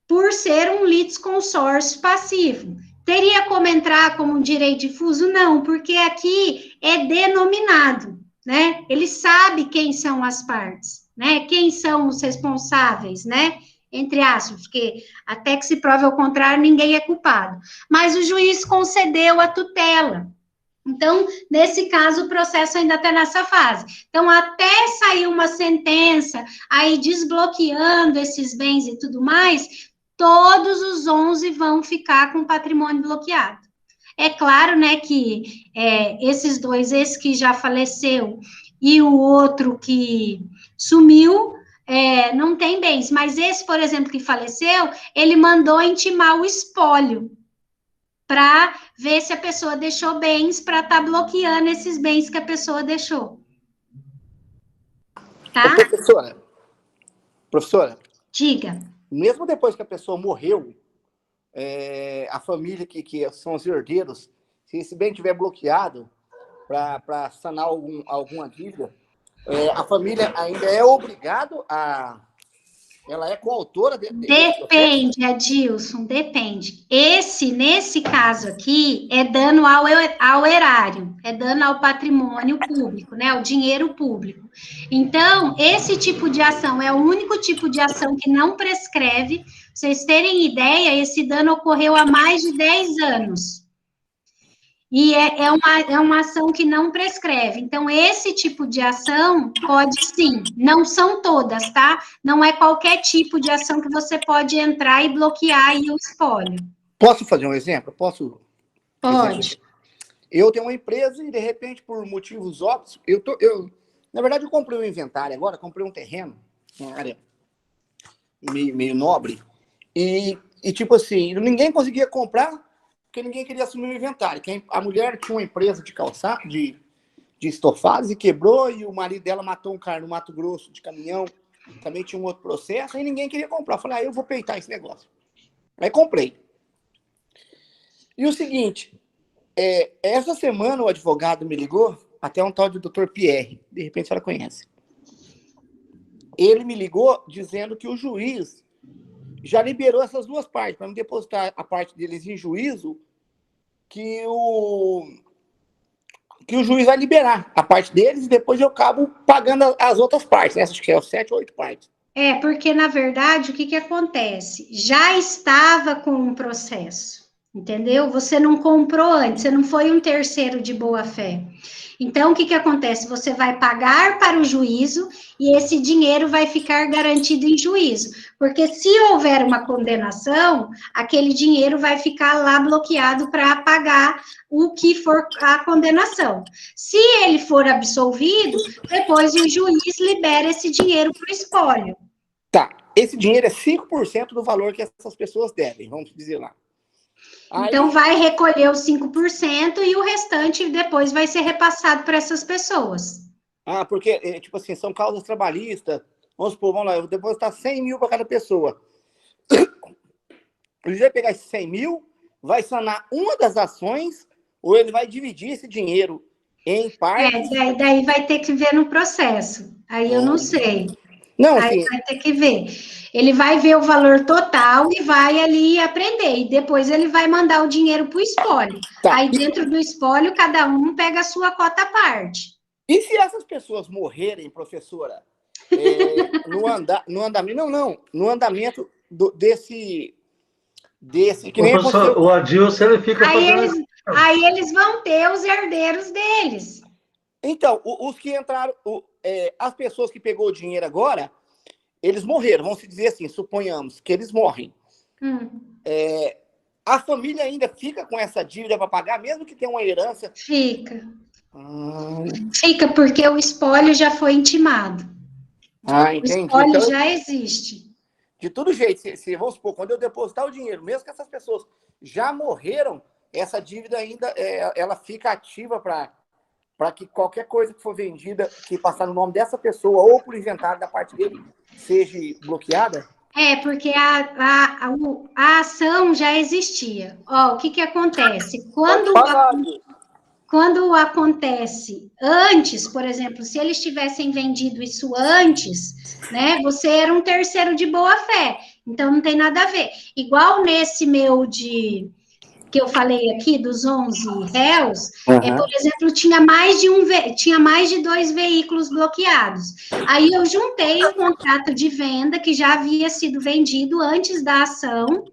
por ser um litisconsórcio passivo. Teria como entrar como um direito difuso? Não, porque aqui é denominado, né? Ele sabe quem são as partes, né? Quem são os responsáveis, né? Entre aspas, porque até que se prove ao contrário, ninguém é culpado. Mas o juiz concedeu a tutela. Então, nesse caso, o processo ainda está nessa fase. Então, até sair uma sentença, aí desbloqueando esses bens e tudo mais, todos os 11 vão ficar com patrimônio bloqueado. É claro, né, que esses 2, esse que já faleceu e o outro que sumiu, não tem bens. Mas esse, por exemplo, que faleceu, ele mandou intimar o espólio, para ver se a pessoa deixou bens, para estar bloqueando esses bens que a pessoa deixou. Tá? Ô, professora. Diga. Mesmo depois que a pessoa morreu, a família que são os herdeiros, se esse bem estiver bloqueado para sanar alguma dívida, a família ainda é obrigada a... Ela é coautora Depende, Adilson, depende. Nesse caso aqui, é dano ao erário, é dano ao patrimônio público, né, ao dinheiro público. Então, esse tipo de ação é o único tipo de ação que não prescreve. Pra vocês terem ideia, esse dano ocorreu há mais de 10 anos. E é uma ação que não prescreve. Então, esse tipo de ação pode sim, não são todas, tá? Não é qualquer tipo de ação que você pode entrar e bloquear aí o espólio. Posso fazer um exemplo? Posso? Pode. Eu tenho uma empresa e, de repente, por motivos óbvios, na verdade, eu comprei um inventário agora, comprei um terreno, uma área meio nobre, e tipo assim, ninguém conseguia comprar, porque ninguém queria assumir o inventário. A mulher tinha uma empresa de calçado, de estofados, e quebrou, e o marido dela matou um cara no Mato Grosso de caminhão, também tinha um outro processo, e ninguém queria comprar. Eu falei, eu vou peitar esse negócio. Aí comprei. E o seguinte, essa semana o advogado me ligou, até um tal de Dr. Pierre, de repente a senhora conhece. Ele me ligou dizendo que o juiz já liberou essas 2 partes, para me depositar a parte deles em juízo, que o juiz vai liberar a parte deles e depois eu acabo pagando as outras partes. Essas que 7 ou 8 partes. Porque, na verdade, o que acontece? Já estava com um processo, entendeu? Você não comprou antes, você não foi um terceiro de boa-fé. Então, o que acontece? Você vai pagar para o juízo e esse dinheiro vai ficar garantido em juízo. Porque se houver uma condenação, aquele dinheiro vai ficar lá bloqueado para pagar o que for a condenação. Se ele for absolvido, depois o juiz libera esse dinheiro para o espólio. Tá. esse dinheiro é 5% do valor que essas pessoas devem, vamos dizer lá. Aí, Então, vai recolher os 5% e o restante depois vai ser repassado para essas pessoas. porque, tipo assim, são causas trabalhistas. Vamos supor, vamos lá, eu vou depositar 100 mil para cada pessoa. Ele vai pegar esses 100 mil, vai sanar uma das ações, ou ele vai dividir esse dinheiro em partes? Daí vai ter que ver no processo. Aí eu não sei. Não, Aí assim, vai ter que ver. Ele vai ver o valor total e vai ali aprender. E depois ele vai mandar o dinheiro para o espólio. Tá. Aí dentro do espólio, cada um pega a sua cota à parte. e se essas pessoas morrerem, professora, no andamento desse que nem Professor, aconteceu. o Adilson, ele fica fazendo... Aí eles vão ter os herdeiros deles. Então, os que entraram, as pessoas que pegou o dinheiro agora, eles morreram, vamos se dizer assim, suponhamos que eles morrem. A família ainda fica com essa dívida para pagar, mesmo que tenha uma herança? Fica. Fica, porque o espólio já foi intimado. Entendi. O espólio Então, já existe. de todo jeito, vamos supor, quando eu depositar o dinheiro, mesmo que essas pessoas já morreram, essa dívida ainda ela fica ativa para que qualquer coisa que for vendida, que passar no nome dessa pessoa ou por inventário da parte dele, seja bloqueada? Porque a ação já existia. O que acontece? Quando acontece antes, por exemplo, se eles tivessem vendido isso antes, né, você era um terceiro de boa-fé, então não tem nada a ver. Igual nesse meu que eu falei aqui, dos 11 réus, por exemplo, tinha mais de 2 veículos bloqueados. Aí eu juntei o contrato de venda que já havia sido vendido antes da ação.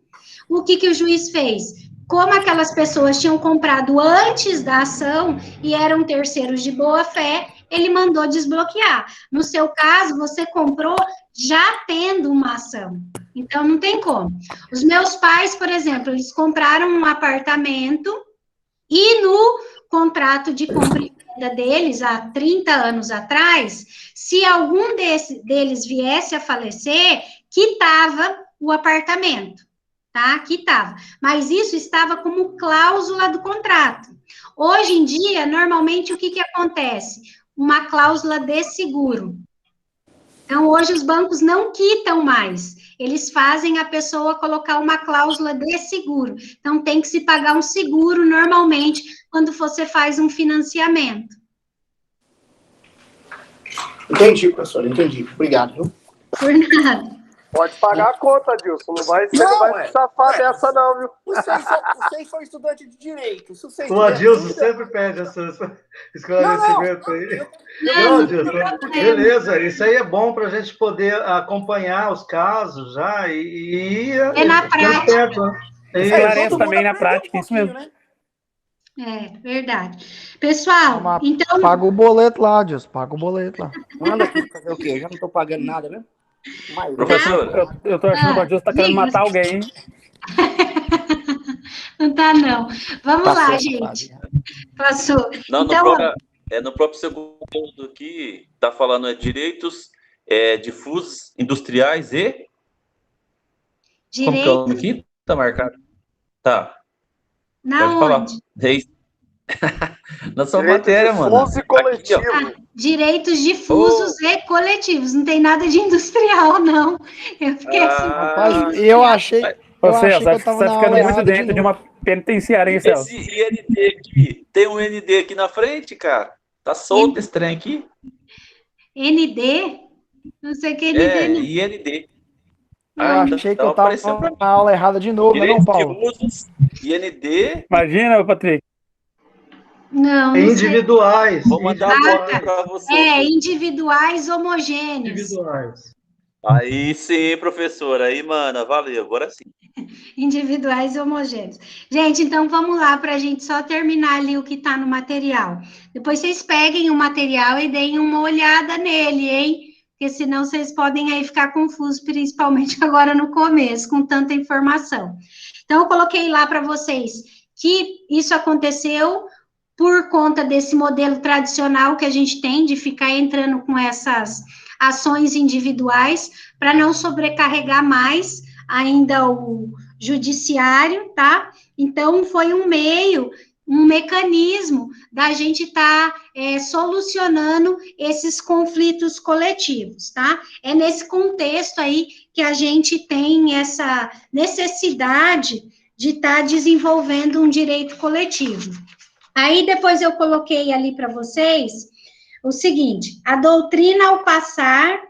O que o juiz fez? Como aquelas pessoas tinham comprado antes da ação e eram terceiros de boa-fé, ele mandou desbloquear. No seu caso, você comprou já tendo uma ação. Então, não tem como. Os meus pais, por exemplo, eles compraram um apartamento e no contrato de compra e venda deles, há 30 anos atrás, se algum deles viesse a falecer, quitava o apartamento. Tá? Quitava. Mas isso estava como cláusula do contrato. Hoje em dia, normalmente, o que acontece? Uma cláusula de seguro. Então, hoje os bancos não quitam mais. Eles fazem a pessoa colocar uma cláusula de seguro. Então, tem que se pagar um seguro, normalmente, quando você faz um financiamento. Entendi, professor, entendi. Obrigado, viu? Por nada. Pode pagar a conta, Dilson. Você não vai se safar dessa, não, viu? Vocês são estudantes de direito. O Adilson sempre pede esses esclarecimentos aí. Não, Adilson, beleza. Isso aí é bom para a gente poder acompanhar os casos já e na prática. Esclarece também na prática, isso mesmo. Verdade. Pessoal, então... Paga o boleto lá, Dilson. Paga o boleto lá. Manda aqui fazer o quê? Eu já não estou pagando nada, né? Professor, eu tô achando que o Adilson tá querendo matar alguém, hein? Não tá, não. Vamos lá, gente. Passou. Não, então, no próprio segundo aqui, tá falando direitos difusos industriais e... Como que é o nome aqui? Tá marcado. Tá. Na Pode onde? falar. Na sua matéria, mano. Difuso e coletivo. Direitos difusos e coletivos. Não tem nada de industrial, não. Eu fiquei assim. Rapaz, eu achei. Celso, acho que você tá ficando muito dentro de uma penitenciária, hein, Celso? Esse IND aqui, tem um ND aqui na frente, cara. Tá solto esse trem aqui. ND? Não sei o que é ND. IND. Eu achei que eu tava na aula errada de novo, não, Paulo? IND. Imagina, Patrick. Não, individuais. Vou mandar a foto para você. Individuais homogêneos. Individuais. Aí sim, professora. Aí, mano, valeu. Agora sim. Individuais homogêneos. Gente, então vamos lá para a gente só terminar ali o que está no material. Depois vocês peguem o material e deem uma olhada nele, hein? Porque senão vocês podem aí ficar confusos, principalmente agora no começo, com tanta informação. Então, eu coloquei lá para vocês que isso aconteceu por conta desse modelo tradicional que a gente tem de ficar entrando com essas ações individuais, para não sobrecarregar mais ainda o judiciário, tá? Então, foi um mecanismo da gente estar solucionando esses conflitos coletivos, tá? É nesse contexto aí que a gente tem essa necessidade de estar desenvolvendo um direito coletivo. Aí, depois eu coloquei ali para vocês o seguinte: a doutrina, ao passar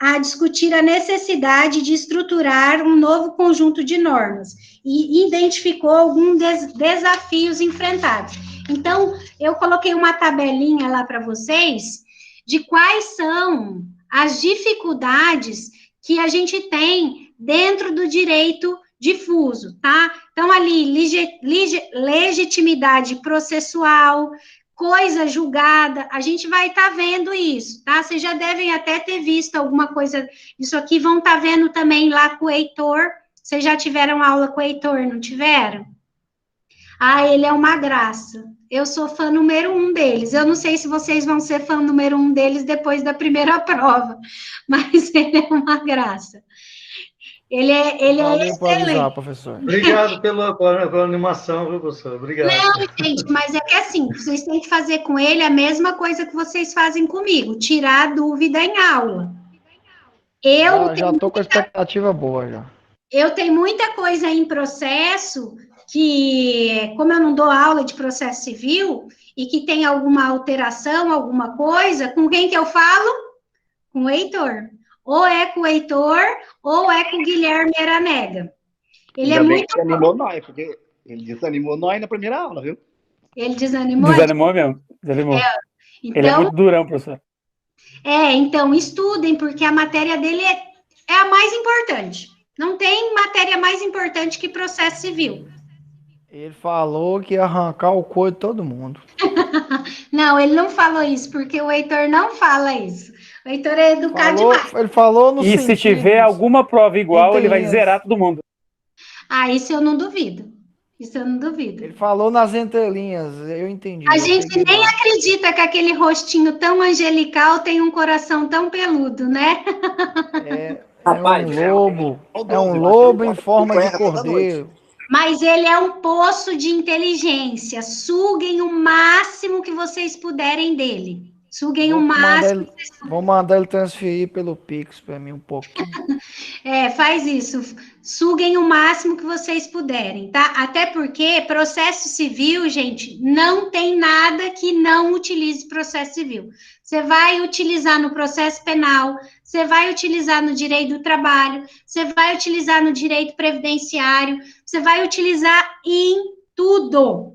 a discutir a necessidade de estruturar um novo conjunto de normas e identificou alguns desafios enfrentados. Então, eu coloquei uma tabelinha lá para vocês de quais são as dificuldades que a gente tem dentro do direito difuso, tá? Então, ali, legitimidade processual, coisa julgada, a gente vai estar vendo isso, tá? Vocês já devem até ter visto alguma coisa disso aqui, vão estar vendo também lá com o Heitor. Vocês já tiveram aula com o Heitor, não tiveram? Ah, ele é uma graça. Eu sou fã número 1 deles. Eu não sei se vocês vão ser fã número 1 deles depois da primeira prova, mas ele é uma graça. Ele é excelente. Avisar, professor. Obrigado pela animação, viu, professor? Obrigado. Não, gente, mas é que assim, vocês têm que fazer com ele a mesma coisa que vocês fazem comigo, tirar a dúvida em aula. Eu já estou com a expectativa boa, já. Eu tenho muita coisa em processo que, como eu não dou aula de processo civil, e que tem alguma alteração, alguma coisa, com quem que eu falo? Com o Heitor. Ou é com o Heitor, ou é com o Guilherme Aranega. Ele é muito... Ele desanimou nós, porque ele desanimou nós na primeira aula, viu? Ele desanimou? Desanimou mesmo, desanimou. Então, ele é muito durão, professor. Então, estudem, porque a matéria dele é a mais importante. Não tem matéria mais importante que processo civil. Ele falou que ia arrancar o couro de todo mundo. Não, ele não falou isso, porque o Heitor não fala isso. O Heitor é educado demais. Ele falou no E se tiver alguma prova igual, ele vai zerar todo mundo. Ah, isso eu não duvido. Isso eu não duvido. Ele falou nas entrelinhas, eu entendi. A gente nem acredita que aquele rostinho tão angelical tem um coração tão peludo, né? É um lobo em forma de cordeiro. Mas ele é um poço de inteligência. Suguem o máximo que vocês puderem dele. Suguem o máximo. Vou mandar ele transferir pelo Pix para mim um pouquinho. Faz isso. Suguem o máximo que vocês puderem, tá? Até porque processo civil, gente, não tem nada que não utilize processo civil. Você vai utilizar no processo penal, você vai utilizar no direito do trabalho, você vai utilizar no direito previdenciário, você vai utilizar em tudo,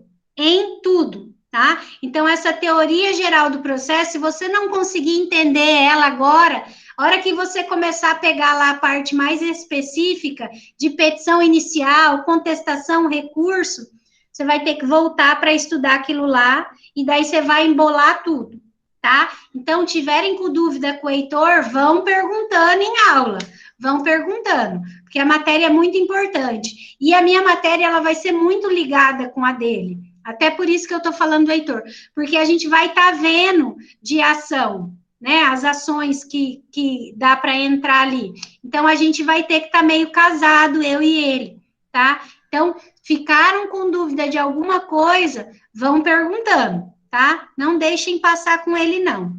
tá? Então, essa teoria geral do processo, se você não conseguir entender ela agora, a hora que você começar a pegar lá a parte mais específica de petição inicial, contestação, recurso, você vai ter que voltar para estudar aquilo lá, e daí você vai embolar tudo, tá? Então, tiverem com dúvida com o Heitor, vão perguntando em aula, vão perguntando, porque a matéria é muito importante. E a minha matéria, ela vai ser muito ligada com a dele. Até por isso que eu estou falando do Heitor, porque a gente vai estar vendo de ação, né, as ações que dá para entrar ali. Então, a gente vai ter que estar meio casado, eu e ele, tá? Então, ficaram com dúvida de alguma coisa, vão perguntando, tá? Não deixem passar com ele, não.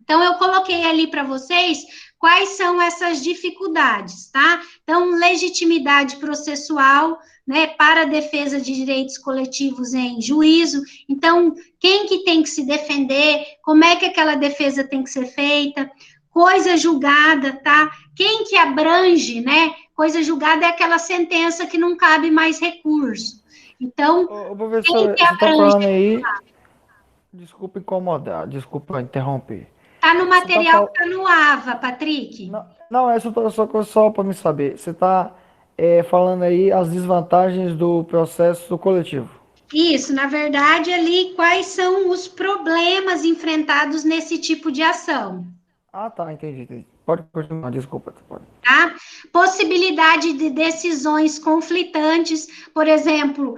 Então, eu coloquei ali para vocês quais são essas dificuldades, tá? Então, legitimidade processual, né, para a defesa de direitos coletivos em juízo. Então, quem que tem que se defender, como é que aquela defesa tem que ser feita, coisa julgada, tá? Quem que abrange, né? Coisa julgada é aquela sentença que não cabe mais recurso. Então, professor, você está falando aí, desculpa incomodar, desculpa interromper. Tá no material, tá no AVA, Patrick. Não, essa só para me saber. Você está falando aí as desvantagens do processo coletivo. Isso, na verdade, ali, quais são os problemas enfrentados nesse tipo de ação? Ah, tá, entendi. Pode continuar, desculpa. Pode. Tá? Possibilidade de decisões conflitantes, por exemplo,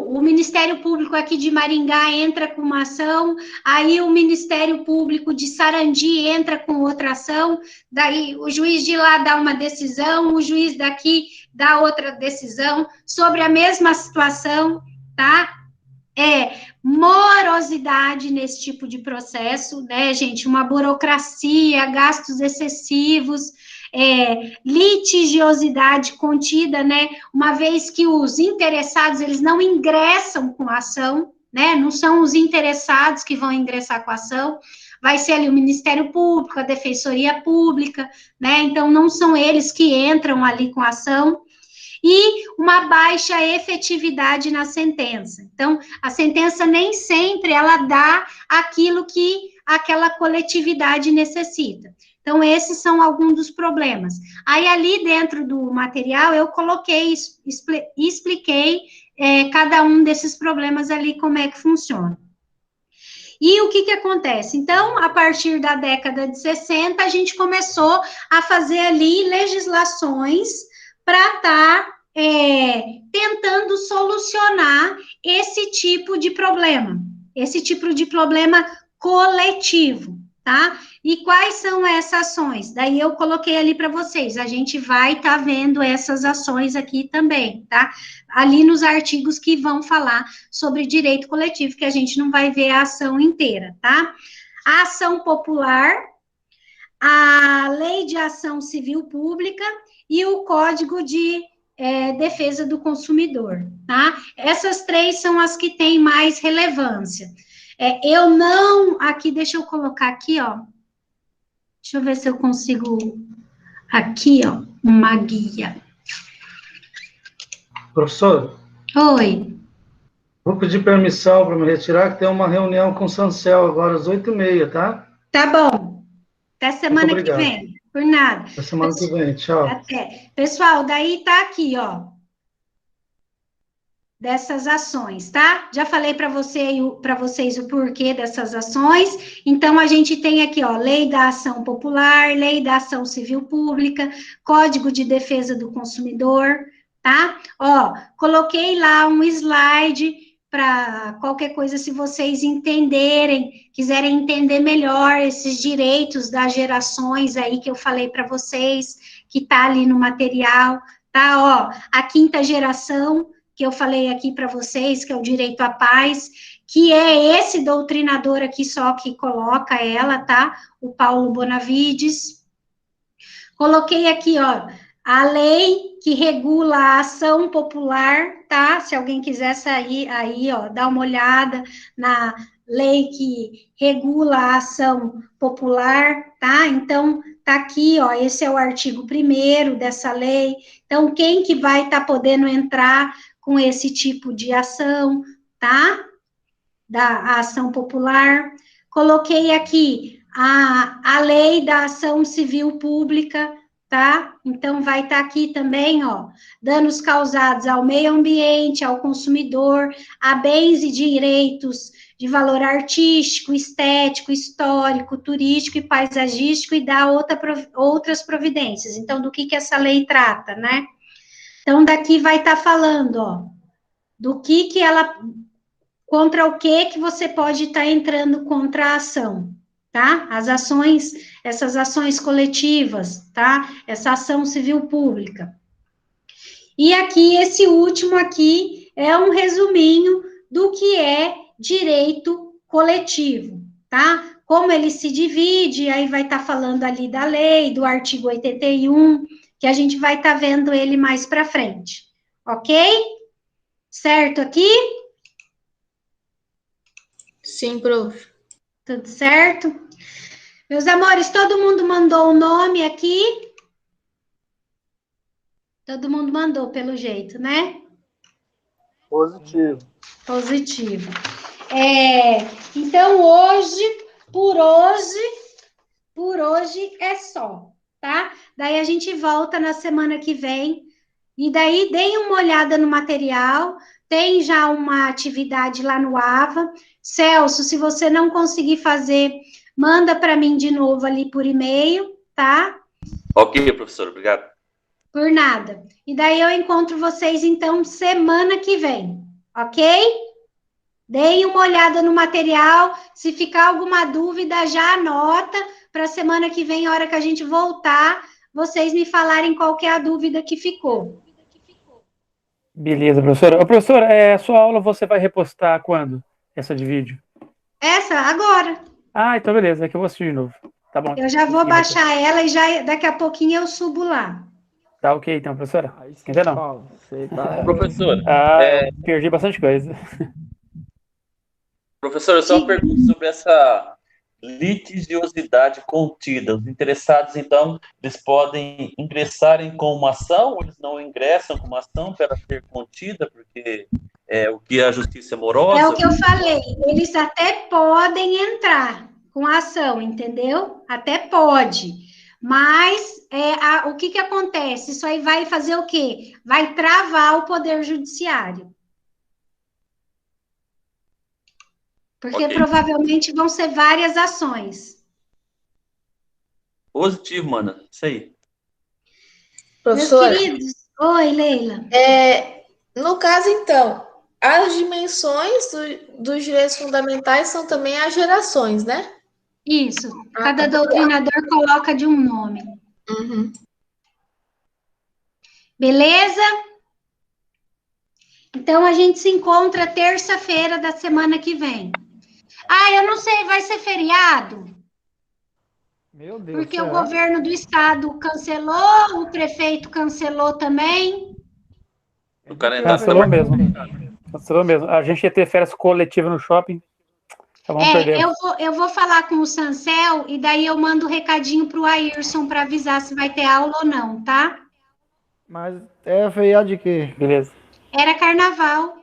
o Ministério Público aqui de Maringá entra com uma ação, aí o Ministério Público de Sarandi entra com outra ação, daí o juiz de lá dá uma decisão, o juiz daqui dá outra decisão sobre a mesma situação, tá? Morosidade nesse tipo de processo, né, gente? Uma burocracia, gastos excessivos, litigiosidade contida, né? Uma vez que os interessados, eles não ingressam com a ação, né? Não são os interessados que vão ingressar com a ação, vai ser ali o Ministério Público, a Defensoria Pública, né? Então, não são eles que entram ali com a ação. E uma baixa efetividade na sentença. Então, a sentença nem sempre ela dá aquilo que aquela coletividade necessita. Então, esses são alguns dos problemas. Aí, ali dentro do material, eu coloquei, expliquei cada um desses problemas ali, como é que funciona. E o que acontece? Então, a partir da década de 60, a gente começou a fazer ali legislações para estar tentando solucionar esse tipo de problema coletivo, tá? E quais são essas ações? Daí eu coloquei ali para vocês, a gente vai estar vendo essas ações aqui também, tá? Ali nos artigos que vão falar sobre direito coletivo, que a gente não vai ver a ação inteira, tá? A ação popular, a Lei de Ação Civil Pública e o Código de Defesa do Consumidor, tá? Essas três são as que têm mais relevância. Aqui, deixa eu colocar aqui, ó. Deixa eu ver se eu consigo, aqui, ó, uma guia. Professor? Oi. Vou pedir permissão para me retirar, que tem uma reunião com o Sancel agora às 8h30, tá? Tá bom. Até semana que vem. Por nada. Até semana que vem, tchau. Até. Pessoal, daí tá aqui, ó. Dessas ações, tá? Já falei para vocês o porquê dessas ações. Então, a gente tem aqui, ó, Lei da Ação Popular, Lei da Ação Civil Pública, Código de Defesa do Consumidor, tá? Ó, coloquei lá um slide para qualquer coisa, se vocês quiserem entender melhor esses direitos das gerações aí que eu falei para vocês, que tá ali no material, tá? Ó, a quinta geração, que eu falei aqui para vocês, que é o direito à paz, que é esse doutrinador aqui só que coloca ela, tá? O Paulo Bonavides. Coloquei aqui, ó, a lei que regula a ação popular, tá? Se alguém quiser sair aí, ó, dá uma olhada na lei que regula a ação popular, tá? Então, tá aqui, ó, esse é o artigo 1º dessa lei. Então, quem que vai estar podendo entrar com esse tipo de ação, tá? Da ação popular. Coloquei aqui a lei da ação civil pública, tá? Então, vai estar aqui também, ó, danos causados ao meio ambiente, ao consumidor, a bens e direitos de valor artístico, estético, histórico, turístico e paisagístico, e dá outras providências. Então, do que essa lei trata, né? Então, daqui vai estar falando, ó, do que ela, contra o que você pode estar entrando contra a ação, tá? As ações, essas ações coletivas, tá? Essa ação civil pública. E aqui, esse último aqui, é um resuminho do que é direito coletivo, tá? Como ele se divide, aí vai estar falando ali da lei, do artigo 81, que a gente vai estar vendo ele mais para frente, ok? Certo aqui? Sim, prof. Tudo certo? Meus amores, todo mundo mandou o nome aqui? Todo mundo mandou, pelo jeito, né? Positivo. Positivo. Então, por hoje é só, tá? Daí a gente volta na semana que vem, e daí deem uma olhada no material, tem já uma atividade lá no AVA. Celso, se você não conseguir fazer, manda para mim de novo ali por e-mail, tá? Ok, professor, obrigado. Por nada. E daí eu encontro vocês, então, semana que vem, ok? Deem uma olhada no material. Se ficar alguma dúvida, já anota para semana que vem, a hora que a gente voltar, vocês me falarem qual que é a dúvida que ficou. Beleza, professora. Ô, professora, a sua aula você vai repostar quando? Essa de vídeo? Essa, agora. Ah, então beleza, é que eu vou assistir de novo. Tá bom. Eu já vou baixar ela e já daqui a pouquinho eu subo lá. Tá ok, então, professora. Ainda não. Professora, Perdi bastante coisa. Professora, só uma pergunta sobre essa litigiosidade contida. Os interessados, então, eles podem ingressarem com uma ação ou eles não ingressam com uma ação para ser contida, porque é o que a justiça é morosa? É o que eu falei, eles até podem entrar com a ação, entendeu? Até pode. Mas o que acontece? Isso aí vai fazer o quê? Vai travar o Poder Judiciário. Porque provavelmente vão ser várias ações. Positivo, mana. Isso aí. Professora, meus queridos. Oi, Leila. No caso, então, as dimensões dos direitos fundamentais são também as gerações, né? Isso. Cada doutrinador coloca de um nome. Uhum. Beleza? Então, a gente se encontra terça-feira da semana que vem. Ah, eu não sei, vai ser feriado? Meu Deus. Porque o governo do estado cancelou, o prefeito cancelou também. O cara Cancelou mesmo. Cancelou mesmo. A gente ia ter férias coletivas no shopping. Eu vou falar com o Sancel e daí eu mando um recadinho para o Ayrson para avisar se vai ter aula ou não, tá? Mas é feriado de quê? Beleza. Era carnaval.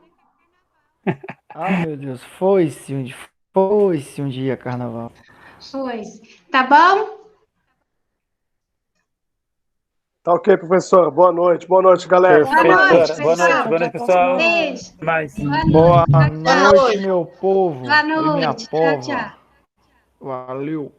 Ah, meu Deus, foi-se um dia carnaval. Foi. Tá bom? Tá ok, professor. Boa noite, galera. Boa noite, pessoal. Beijo. Boa noite, meu povo. Boa e minha noite. pova. Tchau. Valeu.